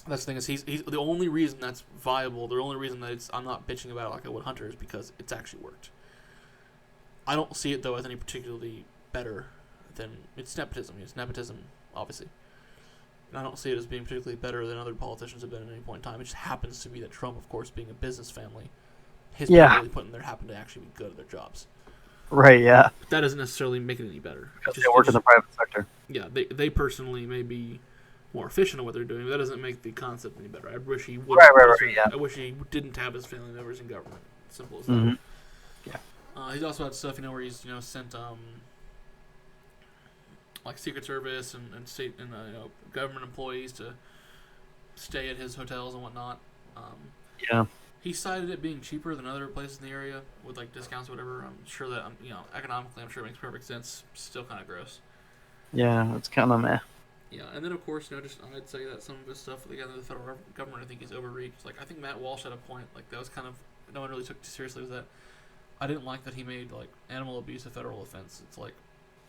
That's the thing is he's the only reason that's viable. The only reason that I'm not bitching about it like I would Hunter is because it's actually worked. I don't see it though as any particularly better than it's nepotism. It's nepotism, obviously. And I don't see it as being particularly better than other politicians have been at any point in time. It just happens to be that Trump, of course, being a business family, his people really put in there happen to actually be good at their jobs. Right, yeah. But that doesn't necessarily make it any better. Because they work in the private sector. Yeah, they personally may be more efficient at what they're doing, but that doesn't make the concept any better. I wish he would. Right, yeah. I wish he didn't have his family members in government. Simple as that. Mm-hmm. Yeah. He's also had stuff, where he's, sent like Secret Service and state and government employees to stay at his hotels and whatnot. Yeah. He cited it being cheaper than other places in the area with like discounts or whatever. I'm sure that economically, I'm sure it makes perfect sense. Still kind of gross. Yeah, it's kind of meh. Yeah, and then of course, just I'd say that some of his stuff with the federal government, I think he's overreached. Like I think Matt Walsh had a point. Like that was kind of no one really took too seriously. Was that I didn't like that he made like animal abuse a federal offense. It's like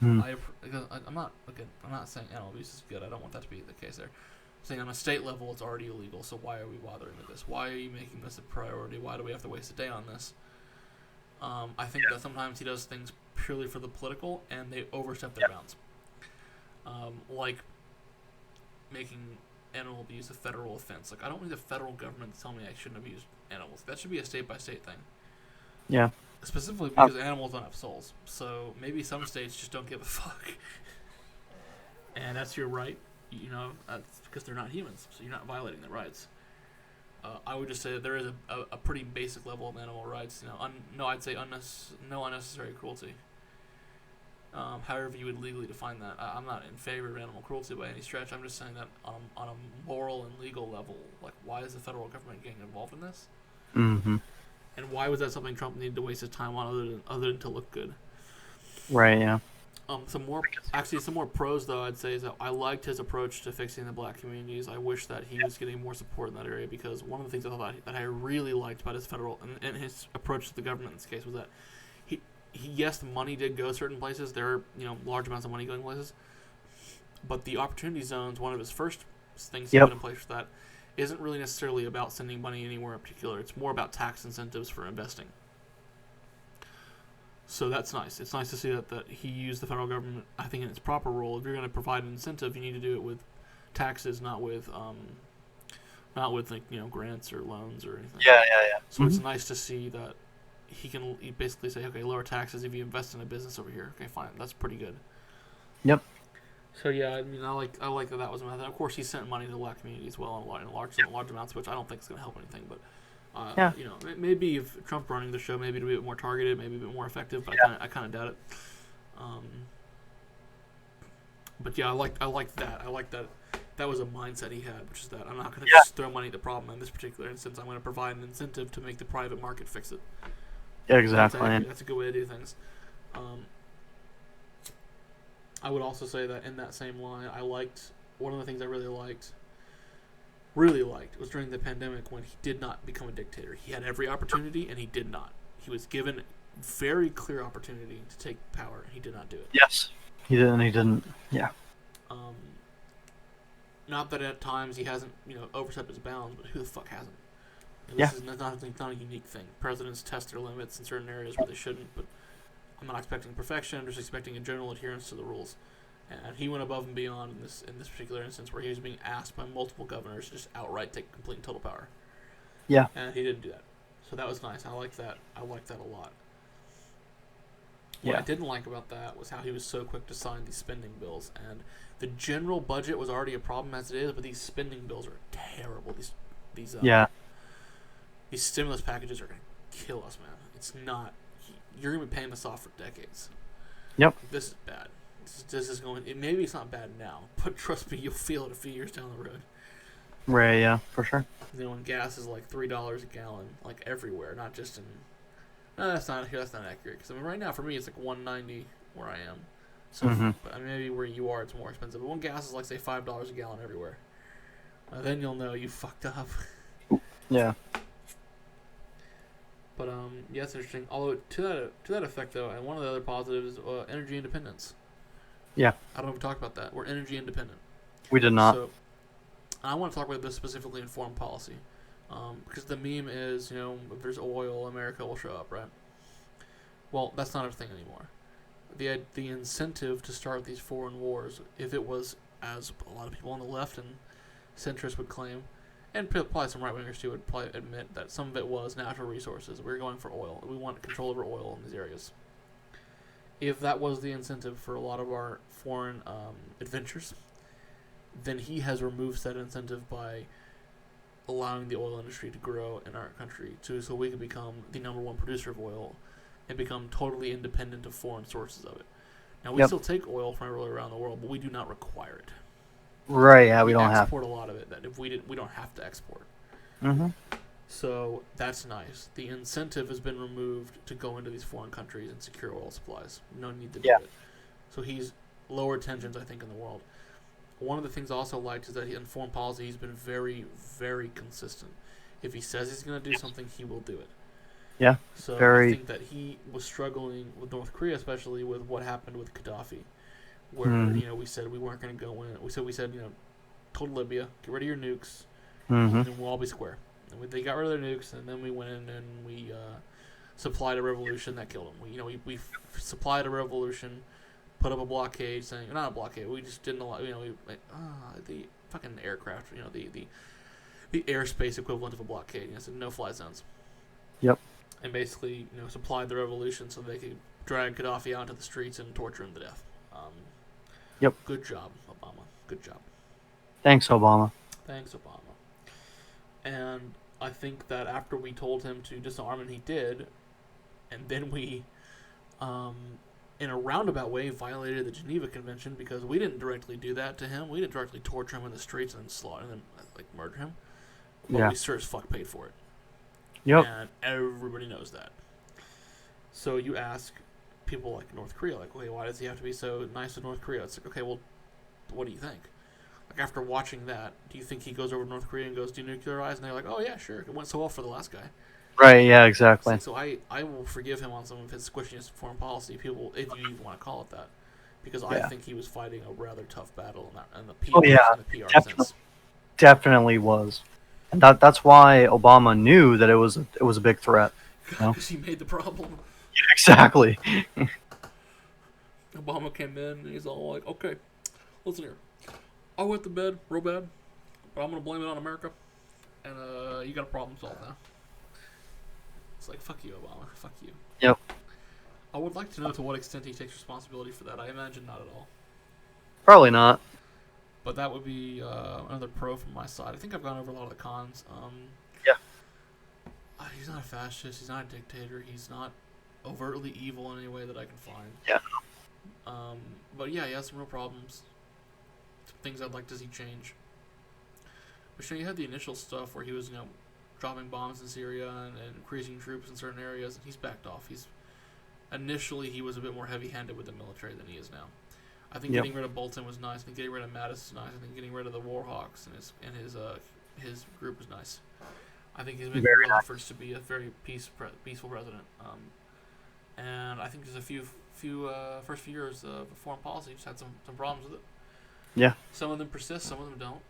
I'm not saying animal abuse is good. I don't want that to be the case there. I'm saying on a state level, it's already illegal. So why are we bothering with this? Why are you making this a priority? Why do we have to waste a day on this? I think that sometimes he does things purely for the political, and they overstep their bounds. Like making animal abuse a federal offense. Like I don't need the federal government to tell me I shouldn't abuse animals. That should be a state by state thing. Yeah. Specifically because animals don't have souls. So maybe some states just don't give a fuck. And that's your right. That's because they're not humans. So you're not violating their rights. I would just say that there is a pretty basic level of animal rights. I'd say no unnecessary cruelty. However you would legally define that. I'm not in favor of animal cruelty by any stretch. I'm just saying that on a moral and legal level, like why is the federal government getting involved in this? Mm-hmm. And why was that something Trump needed to waste his time on other than to look good? Right, yeah. Some more pros though I'd say is that I liked his approach to fixing the black communities. I wish that he was getting more support in that area because one of the things I thought that I really liked about his federal and his approach to the government in this case was that yes, the money did go certain places. There are large amounts of money going places, but the opportunity zones, one of his first things he put in place for that, isn't really necessarily about sending money anywhere in particular. It's more about tax incentives for investing. So that's nice. It's nice to see that he used the federal government, I think, in its proper role. If you're going to provide an incentive, you need to do it with taxes, not with grants or loans or anything. Yeah. So it's nice to see that he basically say, okay, lower taxes if you invest in a business over here. Okay, fine, that's pretty good. Yep. So yeah, I mean, I like that was a method. Of course, he sent money to the black community as well in large amounts, which I don't think is going to help anything. But maybe if Trump running the show, maybe it'll be a bit more targeted, maybe a bit more effective. But I kind of doubt it. But yeah, I like that. I like that. That was a mindset he had, which is that I'm not going to just throw money at the problem in this particular instance. I'm going to provide an incentive to make the private market fix it. Exactly. That's a good way to do things. I would also say that in that same line, one of the things I really liked was during the pandemic when he did not become a dictator. He had every opportunity and he did not. He was given very clear opportunity to take power and he did not do it. Yes. He didn't. Yeah. Not that at times he hasn't, overstepped his bounds, but who the fuck hasn't? Yeah. This is not a unique thing. Presidents test their limits in certain areas where they shouldn't, but I'm not expecting perfection. I'm just expecting a general adherence to the rules. And he went above and beyond in this particular instance where he was being asked by multiple governors to just outright take complete and total power. Yeah. And he didn't do that. So that was nice. I like that. I like that a lot. What I didn't like about that was how he was so quick to sign these spending bills. And the general budget was already a problem as it is, but these spending bills are terrible. These stimulus packages are going to kill us, man. It's not. You're going to be paying this off for decades. Yep. This is bad. This is going. Maybe it's not bad now, but trust me, you'll feel it a few years down the road. Right. Yeah. For sure. When gas is like $3 a gallon, like everywhere, not just in. No, that's not accurate. Because right now for me it's like $1.90 where I am. So, but maybe where you are it's more expensive. But when gas is like say $5 a gallon everywhere, then you'll know you fucked up. Yeah. But it's interesting. Although to that effect though, and one of the other positives is energy independence. Yeah. I don't know if we talked about that. We're energy independent. We did not. So, I want to talk about this specifically in foreign policy, because the meme is if there's oil, America will show up, right? Well, that's not a thing anymore. The incentive to start these foreign wars, if it was, as a lot of people on the left and centrists would claim, and probably some right-wingers too would probably admit that some of it was natural resources. We were going for oil. We want control over oil in these areas. If that was the incentive for a lot of our foreign adventures, then he has removed that incentive by allowing the oil industry to grow in our country so we can become the #1 producer of oil and become totally independent of foreign sources of it. Now, we still take oil from everywhere around the world, but we do not require it. Right, yeah, we don't have to. export a lot of it that if we don't have to export. Mm-hmm. So that's nice. The incentive has been removed to go into these foreign countries and secure oil supplies. No need to do it. So he's lowered tensions, I think, in the world. One of the things I also liked is that in foreign policy, he's been very, very consistent. If he says he's going to do something, he will do it. Yeah. So very... I think that he was struggling with North Korea, especially with what happened with Gaddafi, where we said we weren't going to go in. We said total Libya, get rid of your nukes, and then we'll all be square. And they got rid of their nukes, and then we went in and we supplied a revolution that killed them. We supplied a revolution, put up a blockade, saying not a blockade. We just didn't allow. The fucking aircraft. The airspace equivalent of a blockade. So no-fly zones. Yep. And basically, supplied the revolution so they could drag Gaddafi out into the streets and torture him to death. Yep. Good job, Obama. Good job. Thanks, Obama. Thanks, Obama. And I think that after we told him to disarm, and he did, and then we, in a roundabout way, violated the Geneva Convention because we didn't directly do that to him. We didn't directly torture him in the streets and then slaughter and then murder him. But we sure as fuck paid for it. Yep. And everybody knows that. So you ask people like North Korea, okay, why does he have to be so nice to North Korea? It's like, okay, well, what do you think? Like, after watching that, do you think he goes over to North Korea and goes denuclearize? And they're like, oh, yeah, sure. It went so well for the last guy. Right, yeah, exactly. So I will forgive him on some of his squishiness foreign policy, people, if you even want to call it that. Because I think he was fighting a rather tough battle in the PR sense. Definitely was. And that's why Obama knew that it was a big threat. Because he made the problem. Yeah, exactly. Obama came in and he's all like, okay, listen here. I went to bed real bad, but I'm going to blame it on America. And you got a problem solved now. It's like, fuck you, Obama. Fuck you. Yep. I would like to know to what extent he takes responsibility for that. I imagine not at all. Probably not. But that would be another pro from my side. I think I've gone over a lot of the cons. He's not a fascist. He's not a dictator. He's not overtly evil in any way that I can find. Yeah. But yeah, he has some real problems. Some things I'd like to see change. But you had the initial stuff where he was, dropping bombs in Syria and increasing troops in certain areas, and he's backed off. Initially he was a bit more heavy-handed with the military than he is now. I think getting rid of Bolton was nice. I think getting rid of Mattis is nice. I think getting rid of the Warhawks and his group was nice. I think he's making real efforts to be a very peaceful president. And I think there's a few first few years of foreign policy just had some problems with it. Yeah. Some of them persist, some of them don't.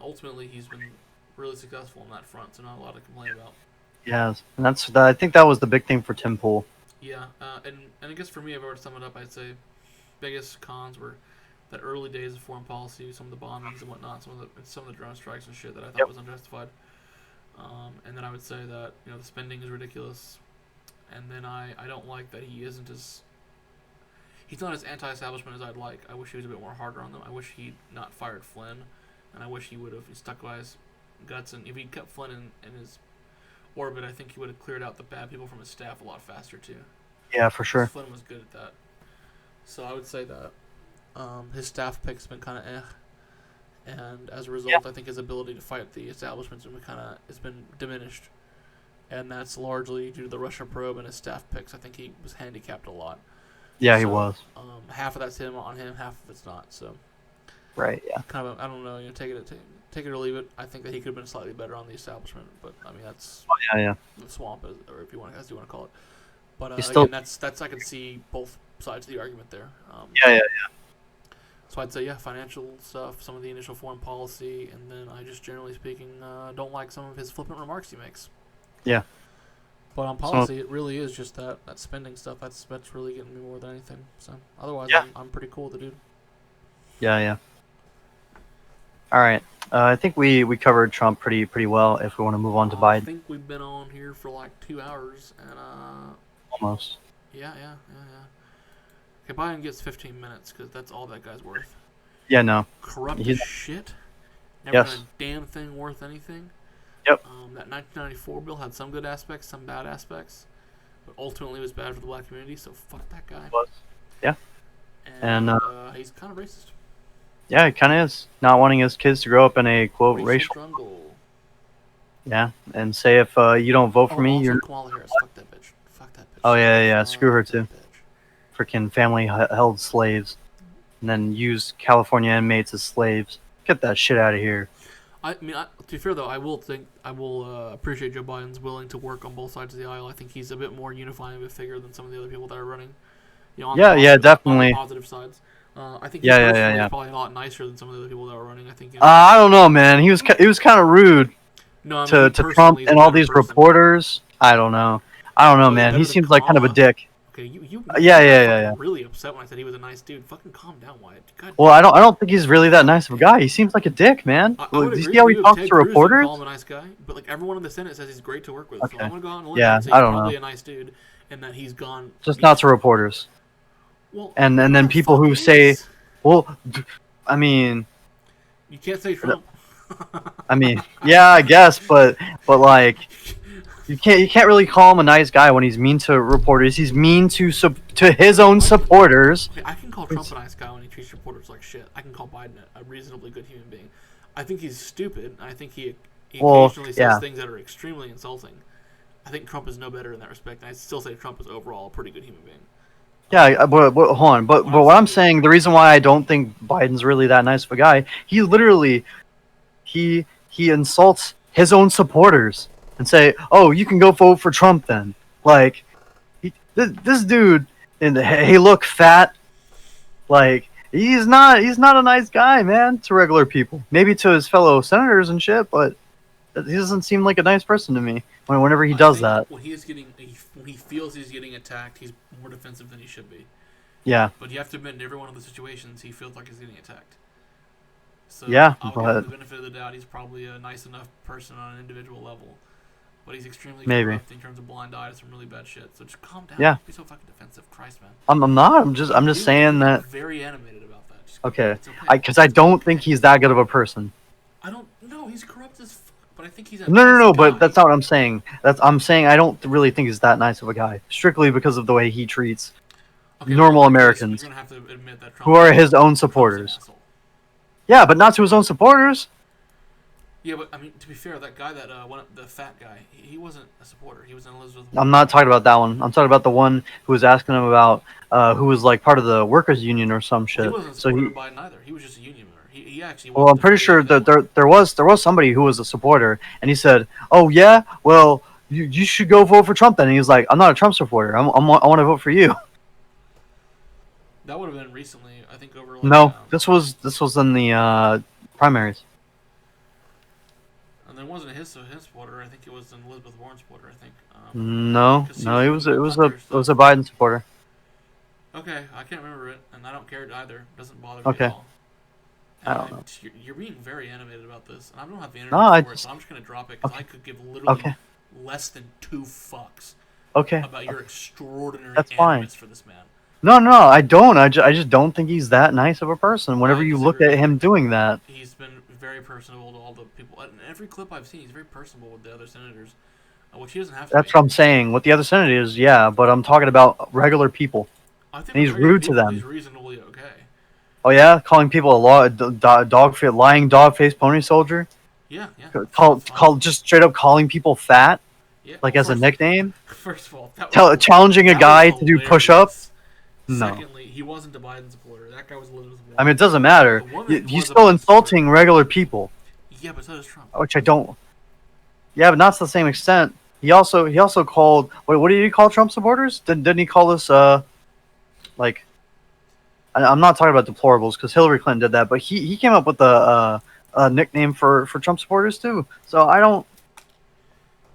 Ultimately, he's been really successful on that front, so not a lot to complain about. Yes, and I think that was the big thing for Tim Pool. Yeah, and I guess for me, if I were to sum it up, I'd say biggest cons were that early days of foreign policy, some of the bombings and whatnot, some of the drone strikes and shit that I thought was unjustified. And then I would say that the spending is ridiculous, and then I don't like that he's not as anti-establishment as I'd like. I wish he was a bit more harder on them. I wish he'd not fired Flynn, and I wish he would have stuck by his guts. And if he kept Flynn in his orbit, I think he would have cleared out the bad people from his staff a lot faster too. Yeah, for sure. Flynn was good at that. So I would say that his staff pick's been kind of and as a result, I think his ability to fight the establishment's been diminished, and that's largely due to the Russia probe and his staff picks. I think he was handicapped a lot. Yeah, he was. Half of that's on him, half of it's not. So. Right. Yeah. Kind of, I don't know. Take it or leave it. I think that he could have been slightly better on the establishment, but I mean that's the swamp, or if you want to call it. But again, that's I can see both sides of the argument there. Yeah. So I'd say financial stuff, some of the initial foreign policy, and then I just generally speaking don't like some of his flippant remarks he makes. Yeah. But on policy, it really is just that spending stuff. That's really getting me more than anything. So otherwise, I'm pretty cool with the dude. Yeah. All right. I think we covered Trump pretty well. If we want to move on to Biden, I think we've been on here for like 2 hours and almost. Yeah. Okay, Biden gets 15 minutes because that's all that guy's worth. Yeah, no. Corrupt as shit. Never done a damn thing worth anything. Yep. That 1994 bill had some good aspects, some bad aspects, but ultimately was bad for the black community. So fuck that guy. Yeah. And he's kind of racist. Yeah, it kind of is. Not wanting his kids to grow up in a, quote, racial jungle. Yeah, and say if you don't vote for me, also you're... Kamala Harris. Fuck that bitch. Fuck that bitch. Oh, yeah. Screw her, too. Bitch. Freaking family-held slaves. And then use California inmates as slaves. Get that shit out of here. I mean, to be fair though, I will appreciate Joe Biden's willing to work on both sides of the aisle. I think he's a bit more unifying of a figure than some of the other people that are running. You know, Definitely. On the positive sides. I think he's probably a lot nicer than some of the other people that are running. I think. I don't know, man. He was kind of rude. No, to Trump and all these reporters. I don't know, man. He seems like kind of a dick. Okay, you yeah. Really upset when I said he was a nice dude. Fucking calm down, Wyatt. Well, I don't think he's really that nice of a guy. He seems like a dick, man. Do you see how he talks to reporters? Call him a nice guy, but like everyone in the Senate says he's great to work with. Okay. So I'm gonna go out and limb and say he's probably a nice dude, and that he's gone. Just not to reporters. Well, and then people who say, well, I mean, you can't say Trump. I mean, yeah, I guess, but like, you can't really call him a nice guy when he's mean to reporters. He's mean to his own supporters. Okay, I can call Trump a nice guy when he treats reporters like shit. I can call Biden a reasonably good human being. I think he's stupid. I think he occasionally says things that are extremely insulting. I think Trump is no better in that respect, and I still say Trump is overall a pretty good human being. Yeah, but hold on. But what I'm saying, the reason why I don't think Biden's really that nice of a guy, he literally he insults his own supporters and say, "Oh, you can go vote for Trump then." Like, this dude, and hey, look, fat. Like, he's not a nice guy, man, to regular people. Maybe to his fellow senators and shit, but he doesn't seem like a nice person to me. Whenever he does that, when he feels he's getting attacked, he's more defensive than he should be. Yeah. But you have to admit, in every one of the situations, he feels like he's getting attacked. So yeah, I'll give him the benefit of the doubt. He's probably a nice enough person on an individual level, but he's extremely corrupt in terms of blind eye to some really bad shit. So just calm down. Yeah. Don't be so fucking defensive, Christ, man. I'm not. I'm just saying that. Very animated about that. Just okay. Because I don't think he's that good of a person. I don't know. He's corrupt as fuck. But I think he's no. But that's not what I'm saying. I'm saying I don't really think he's that nice of a guy, strictly because of the way he treats normal Americans, you're gonna have to admit that Trump who are his own supporters. Yeah, but not to his own supporters. Yeah, but I mean, to be fair, that guy the fat guy, he wasn't a supporter. He was an Elizabeth. I'm not talking about that one. I'm talking about the one who was asking him about who was like part of the workers' union or some shit. He wasn't a supporter of Biden either. He was just a union member. He actually. Well, I'm pretty sure that there was somebody who was a supporter, and he said, "Oh yeah, well you should go vote for Trump then." And he was like, "I'm not a Trump supporter. I want to vote for you." That would have been recently, I think. No, this was in the primaries. And there wasn't his supporter. I think it was an Elizabeth Warren supporter. I think. No, it was a Biden supporter. Okay, I can't remember it, and I don't care either. It doesn't bother me at all. I don't know. You're being very animated about this, and I don't have the internet for it, so I'm just gonna drop it because I could give literally less than 2 fucks about your extraordinary animus for this man. No, I don't. I just don't think he's that nice of a person. Whenever you look at him doing that, he's been very personable to all the people. In every clip I've seen, he's very personable with the other senators, which he doesn't have to. That's what I'm saying. With the other senators, yeah, but I'm talking about regular people. I think and he's rude to them. He's reasonably okay. Oh yeah, calling people a lying dog-faced pony soldier. Yeah. Call just straight up calling people fat, as a nickname. First of all, challenging a guy to do push-ups. No. Secondly, he wasn't a Biden supporter. That guy was Elizabeth Warren. I mean, it doesn't matter. He's still insulting regular people. Yeah, but so does Trump. Which I don't. Yeah, but not to the same extent. He also called. What did he call Trump supporters? Didn't he call us like? I'm not talking about deplorables because Hillary Clinton did that, but he came up with a nickname for Trump supporters too. So I don't.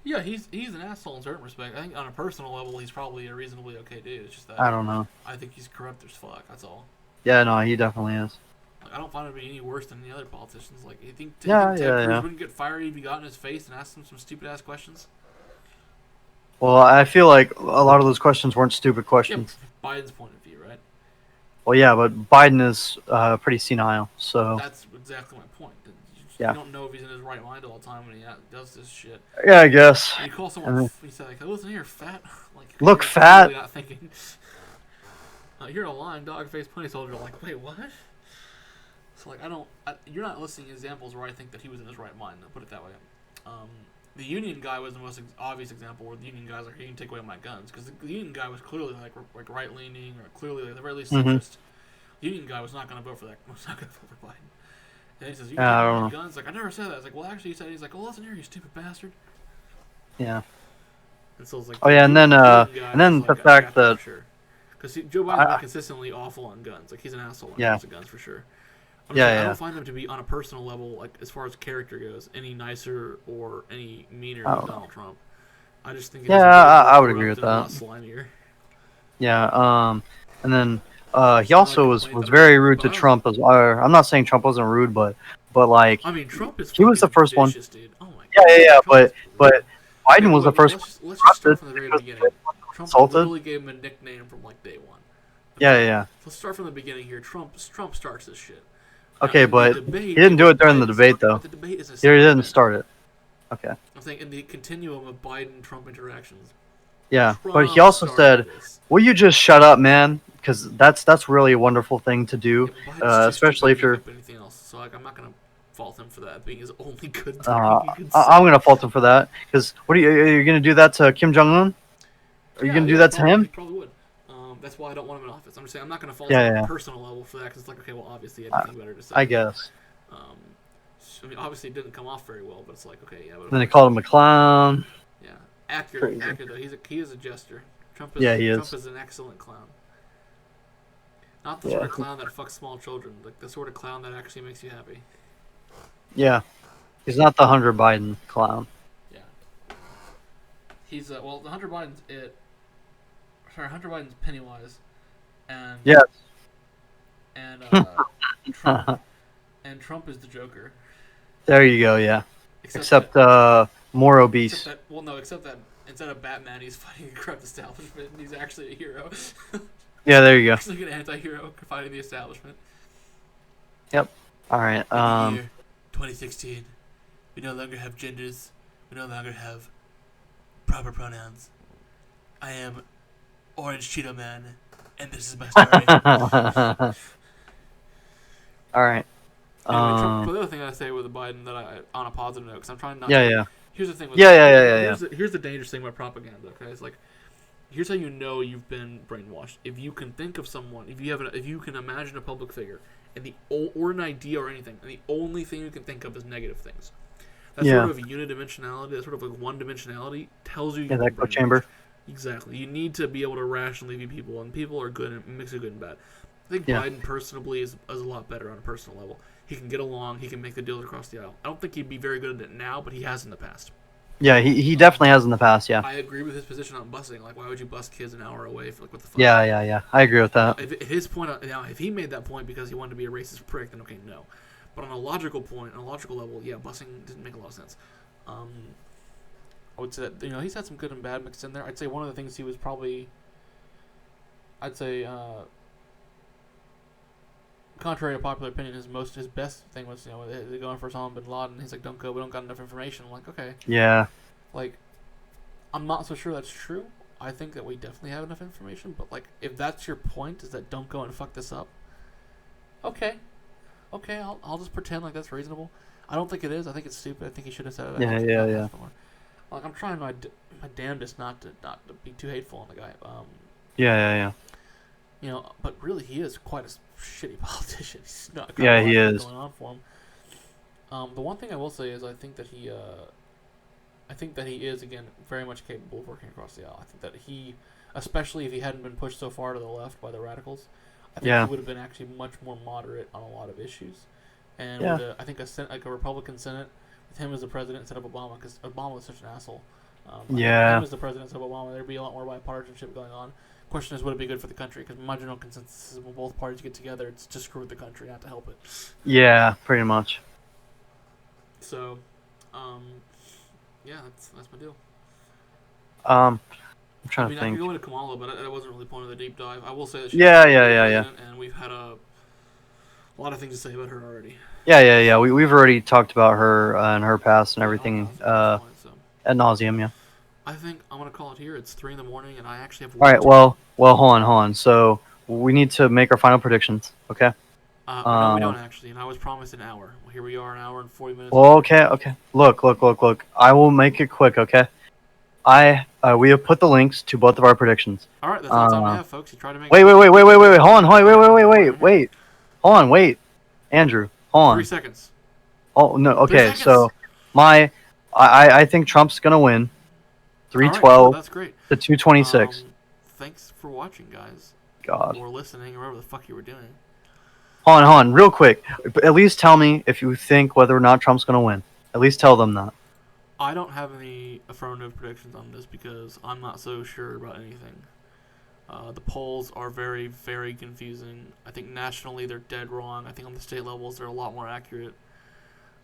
Yeah, he's an asshole in certain respect. I think on a personal level, he's probably a reasonably okay dude. It's just that I don't know. I think he's corrupt as fuck. That's all. Yeah, no, he definitely is. Like, I don't find him to be any worse than the other politicians. Like, you think Ted Cruz wouldn't get fired if he got in his face and asked him some stupid ass questions? Well, I feel like a lot of those questions weren't stupid questions. Yeah, Biden's point of view, right? Well, yeah, but Biden is pretty senile, so. That's exactly my point. You don't know if he's in his right mind all the time when he does this shit. Yeah, I guess. When you call someone, he said, like, "Listen here, fat." Like, look fat. Really not thinking. You're a lying dog-faced pony soldier. Like, wait, what? So like, you're not listing examples where I think that he was in his right mind. I'll put it that way. The Union guy was the most obvious example where the Union guy's like, "You can take away my guns," because the Union guy was clearly like right-leaning or clearly like, at the very least centrist. The Union guy was not going to vote for that. Was not going to vote for Biden. And he says, "You can take away my guns." Like, I never said that. I was like, "Well, actually, you said." He's like, "Well, listen here, you stupid bastard." Yeah. And so it's like, oh yeah, and then the fact that because Joe Biden's been consistently awful on guns. Like, he's an asshole when it comes to guns for sure. I don't find him to be on a personal level, like as far as character goes, any nicer or any meaner than Donald Trump. I just think I would agree with that. A lot slimier. Yeah. And then he also was very rude to Trump as well. I'm not saying Trump wasn't rude, but like I mean, Trump is he was the first one. Dude. Oh my yeah. But Biden was the first. Let's just start from the very beginning. Trump literally gave him a nickname from like day one. Okay? Yeah. Let's start from the beginning here. Trump starts this shit. Okay, but he didn't do it during the debate, though. The debate is he didn't start it. Okay. I'm saying in the continuum of Biden-Trump interactions. Yeah, but he also said, "Will you just shut up, man?" Because that's really a wonderful thing to do, especially if you're. Anything else. So like, I'm not gonna fault him for that being his only good thing. I'm gonna fault him for that because are you gonna do that to Kim Jong Un? Are you gonna do that to him? He probably would. That's why I don't want him in office. I'm just saying I'm not going to fault him on a personal level for that because it's like, okay, well, obviously he had nothing better to say. I guess. I mean, obviously it didn't come off very well, but it's like, okay, yeah. But then they called him a clown. Yeah, accurate though. He is a jester. Trump is an excellent clown. Not the sort of clown that fucks small children, like the sort of clown that actually makes you happy. Yeah, he's not the Hunter Biden clown. Yeah. He's the Hunter Biden's it. Sorry, Hunter Biden's Pennywise, and Trump is the Joker. There you go. Yeah. Except more obese. Except that instead of Batman, he's fighting the corrupt establishment, and he's actually a hero. Yeah, there you go. He's like an anti-hero fighting the establishment. Yep. All right. In the year 2016, we no longer have genders. We no longer have proper pronouns. I am Orange Cheeto Man, and this is my story. All right. Anyway, the other thing I say with Biden that on a positive note, because I'm trying not. Yeah. Here's the thing. Here's the dangerous thing about propaganda. Okay, it's like, here's how you know you've been brainwashed. If you can think of someone, if you can imagine a public figure, and or an idea or anything, and the only thing you can think of is negative things. That sort of unidimensionality, that sort of like one-dimensionality tells you. That echo chamber. Exactly. You need to be able to rationally view people, and people are good and mix of good and bad. I think Biden personally is a lot better on a personal level. He can get along. He can make the deals across the aisle. I don't think he'd be very good at it now, but he has in the past. Yeah, he definitely has in the past. Yeah. I agree with his position on busing. Like, why would you bus kids an hour away for what the fuck? Yeah. I agree with that. If he made that point because he wanted to be a racist prick, then okay, no. But on a logical level, yeah, busing didn't make a lot of sense. I would say that, he's had some good and bad mixed in there. I'd say one of the things he was probably, contrary to popular opinion, his best thing was, they're going for Osama bin Laden. He's like, don't go, we don't got enough information. I'm like, okay. Yeah. Like, I'm not so sure that's true. I think that we definitely have enough information, but like, if that's your point, is that don't go and fuck this up. Okay, I'll just pretend like that's reasonable. I don't think it is. I think it's stupid. I think he should have said it. Yeah. Like, I'm trying my damnedest not to be too hateful on the guy. Yeah. But really, he is quite a shitty politician. He's not he is going on for him. The one thing I will say is I think that he is, again, very much capable of working across the aisle. I think that he, especially if he hadn't been pushed so far to the left by the radicals, I think he would have been actually much more moderate on a lot of issues. And with I think a Republican Senate with him as the president instead of Obama, because Obama was such an asshole. Him as the president instead of Obama, there'd be a lot more bipartisanship going on. Question is, would it be good for the country? Because my general consensus is when both parties get together, it's to screw with the country, not to help it. Yeah, pretty much. So, that's my deal. I'm trying to think. I could go into Kamala, but that wasn't really the point of the deep dive. I will say that she's and we've had a lot of things to say about her already. Yeah. We've already talked about her and her past and everything ad nauseum. Yeah. I think I'm gonna call it here. It's 3 a.m, and I actually have. All right. Well, hold on. So we need to make our final predictions. Okay. No, we don't actually. And I was promised an hour. Well, here we are, an hour and 40 minutes. Well, okay. Look. I will make it quick. Okay. We have put the links to both of our predictions. All right, that's all the time we have, folks. You try to make. Wait. Hold on. Wait. Hold on. Wait. Andrew, hold on. 3 seconds. Oh no. Okay. So I think Trump's gonna win. 312 that's great. to 226. Thanks for watching, guys. God. Or listening, or whatever the fuck you were doing. Hold on, real quick. At least tell me if you think whether or not Trump's gonna win. At least tell them that. I don't have any affirmative predictions on this because I'm not so sure about anything. The polls are very, very confusing. I think nationally they're dead wrong. I think on the state levels they're a lot more accurate.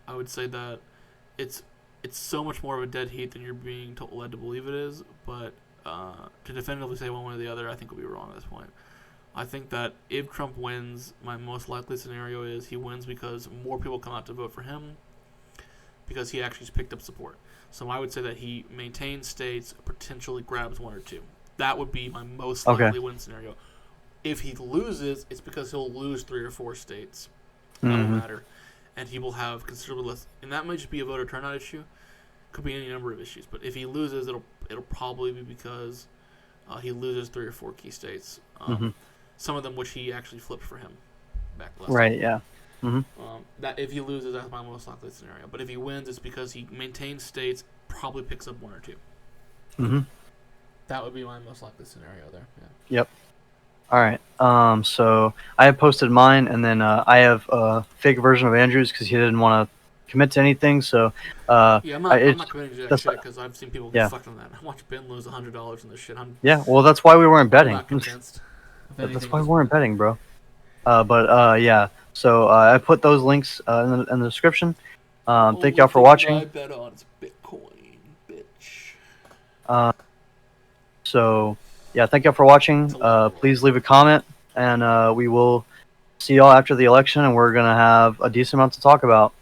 I would say that it's so much more of a dead heat than you're being led to believe it is. But to definitively say one way or the other, I think we'll be wrong at this point. I think that if Trump wins, my most likely scenario is he wins because more people come out to vote for him because he actually picked up support. So I would say that he maintains states, potentially grabs 1 or 2. That would be my most likely win scenario. If he loses, it's because he'll lose 3 or 4 states. That won't matter. And he will have considerably less. And that might just be a voter turnout issue. Could be any number of issues. But if he loses, it'll probably be because he loses 3 or 4 key states. Some of them which he actually flipped for him back last Right, time. yeah. That if he loses, that's my most likely scenario. But if he wins, it's because he maintains states, probably picks up 1 or 2. That would be my most likely scenario there. Yeah. Yep. All right. So I have posted mine, and then I have a fake version of Andrew's because he didn't want to commit to anything. So I'm not committing to that shit because I've seen people get fucked on that. I watched Ben lose $100 on this shit. Well, that's why we weren't betting. I'm not convinced. That's why we weren't betting, bro. Yeah. So I put those links in the description. Thank y'all for watching. I bet on is Bitcoin, bitch. So yeah, thank y'all for watching. Please leave a comment, and we will see y'all after the election, and we're gonna have a decent amount to talk about.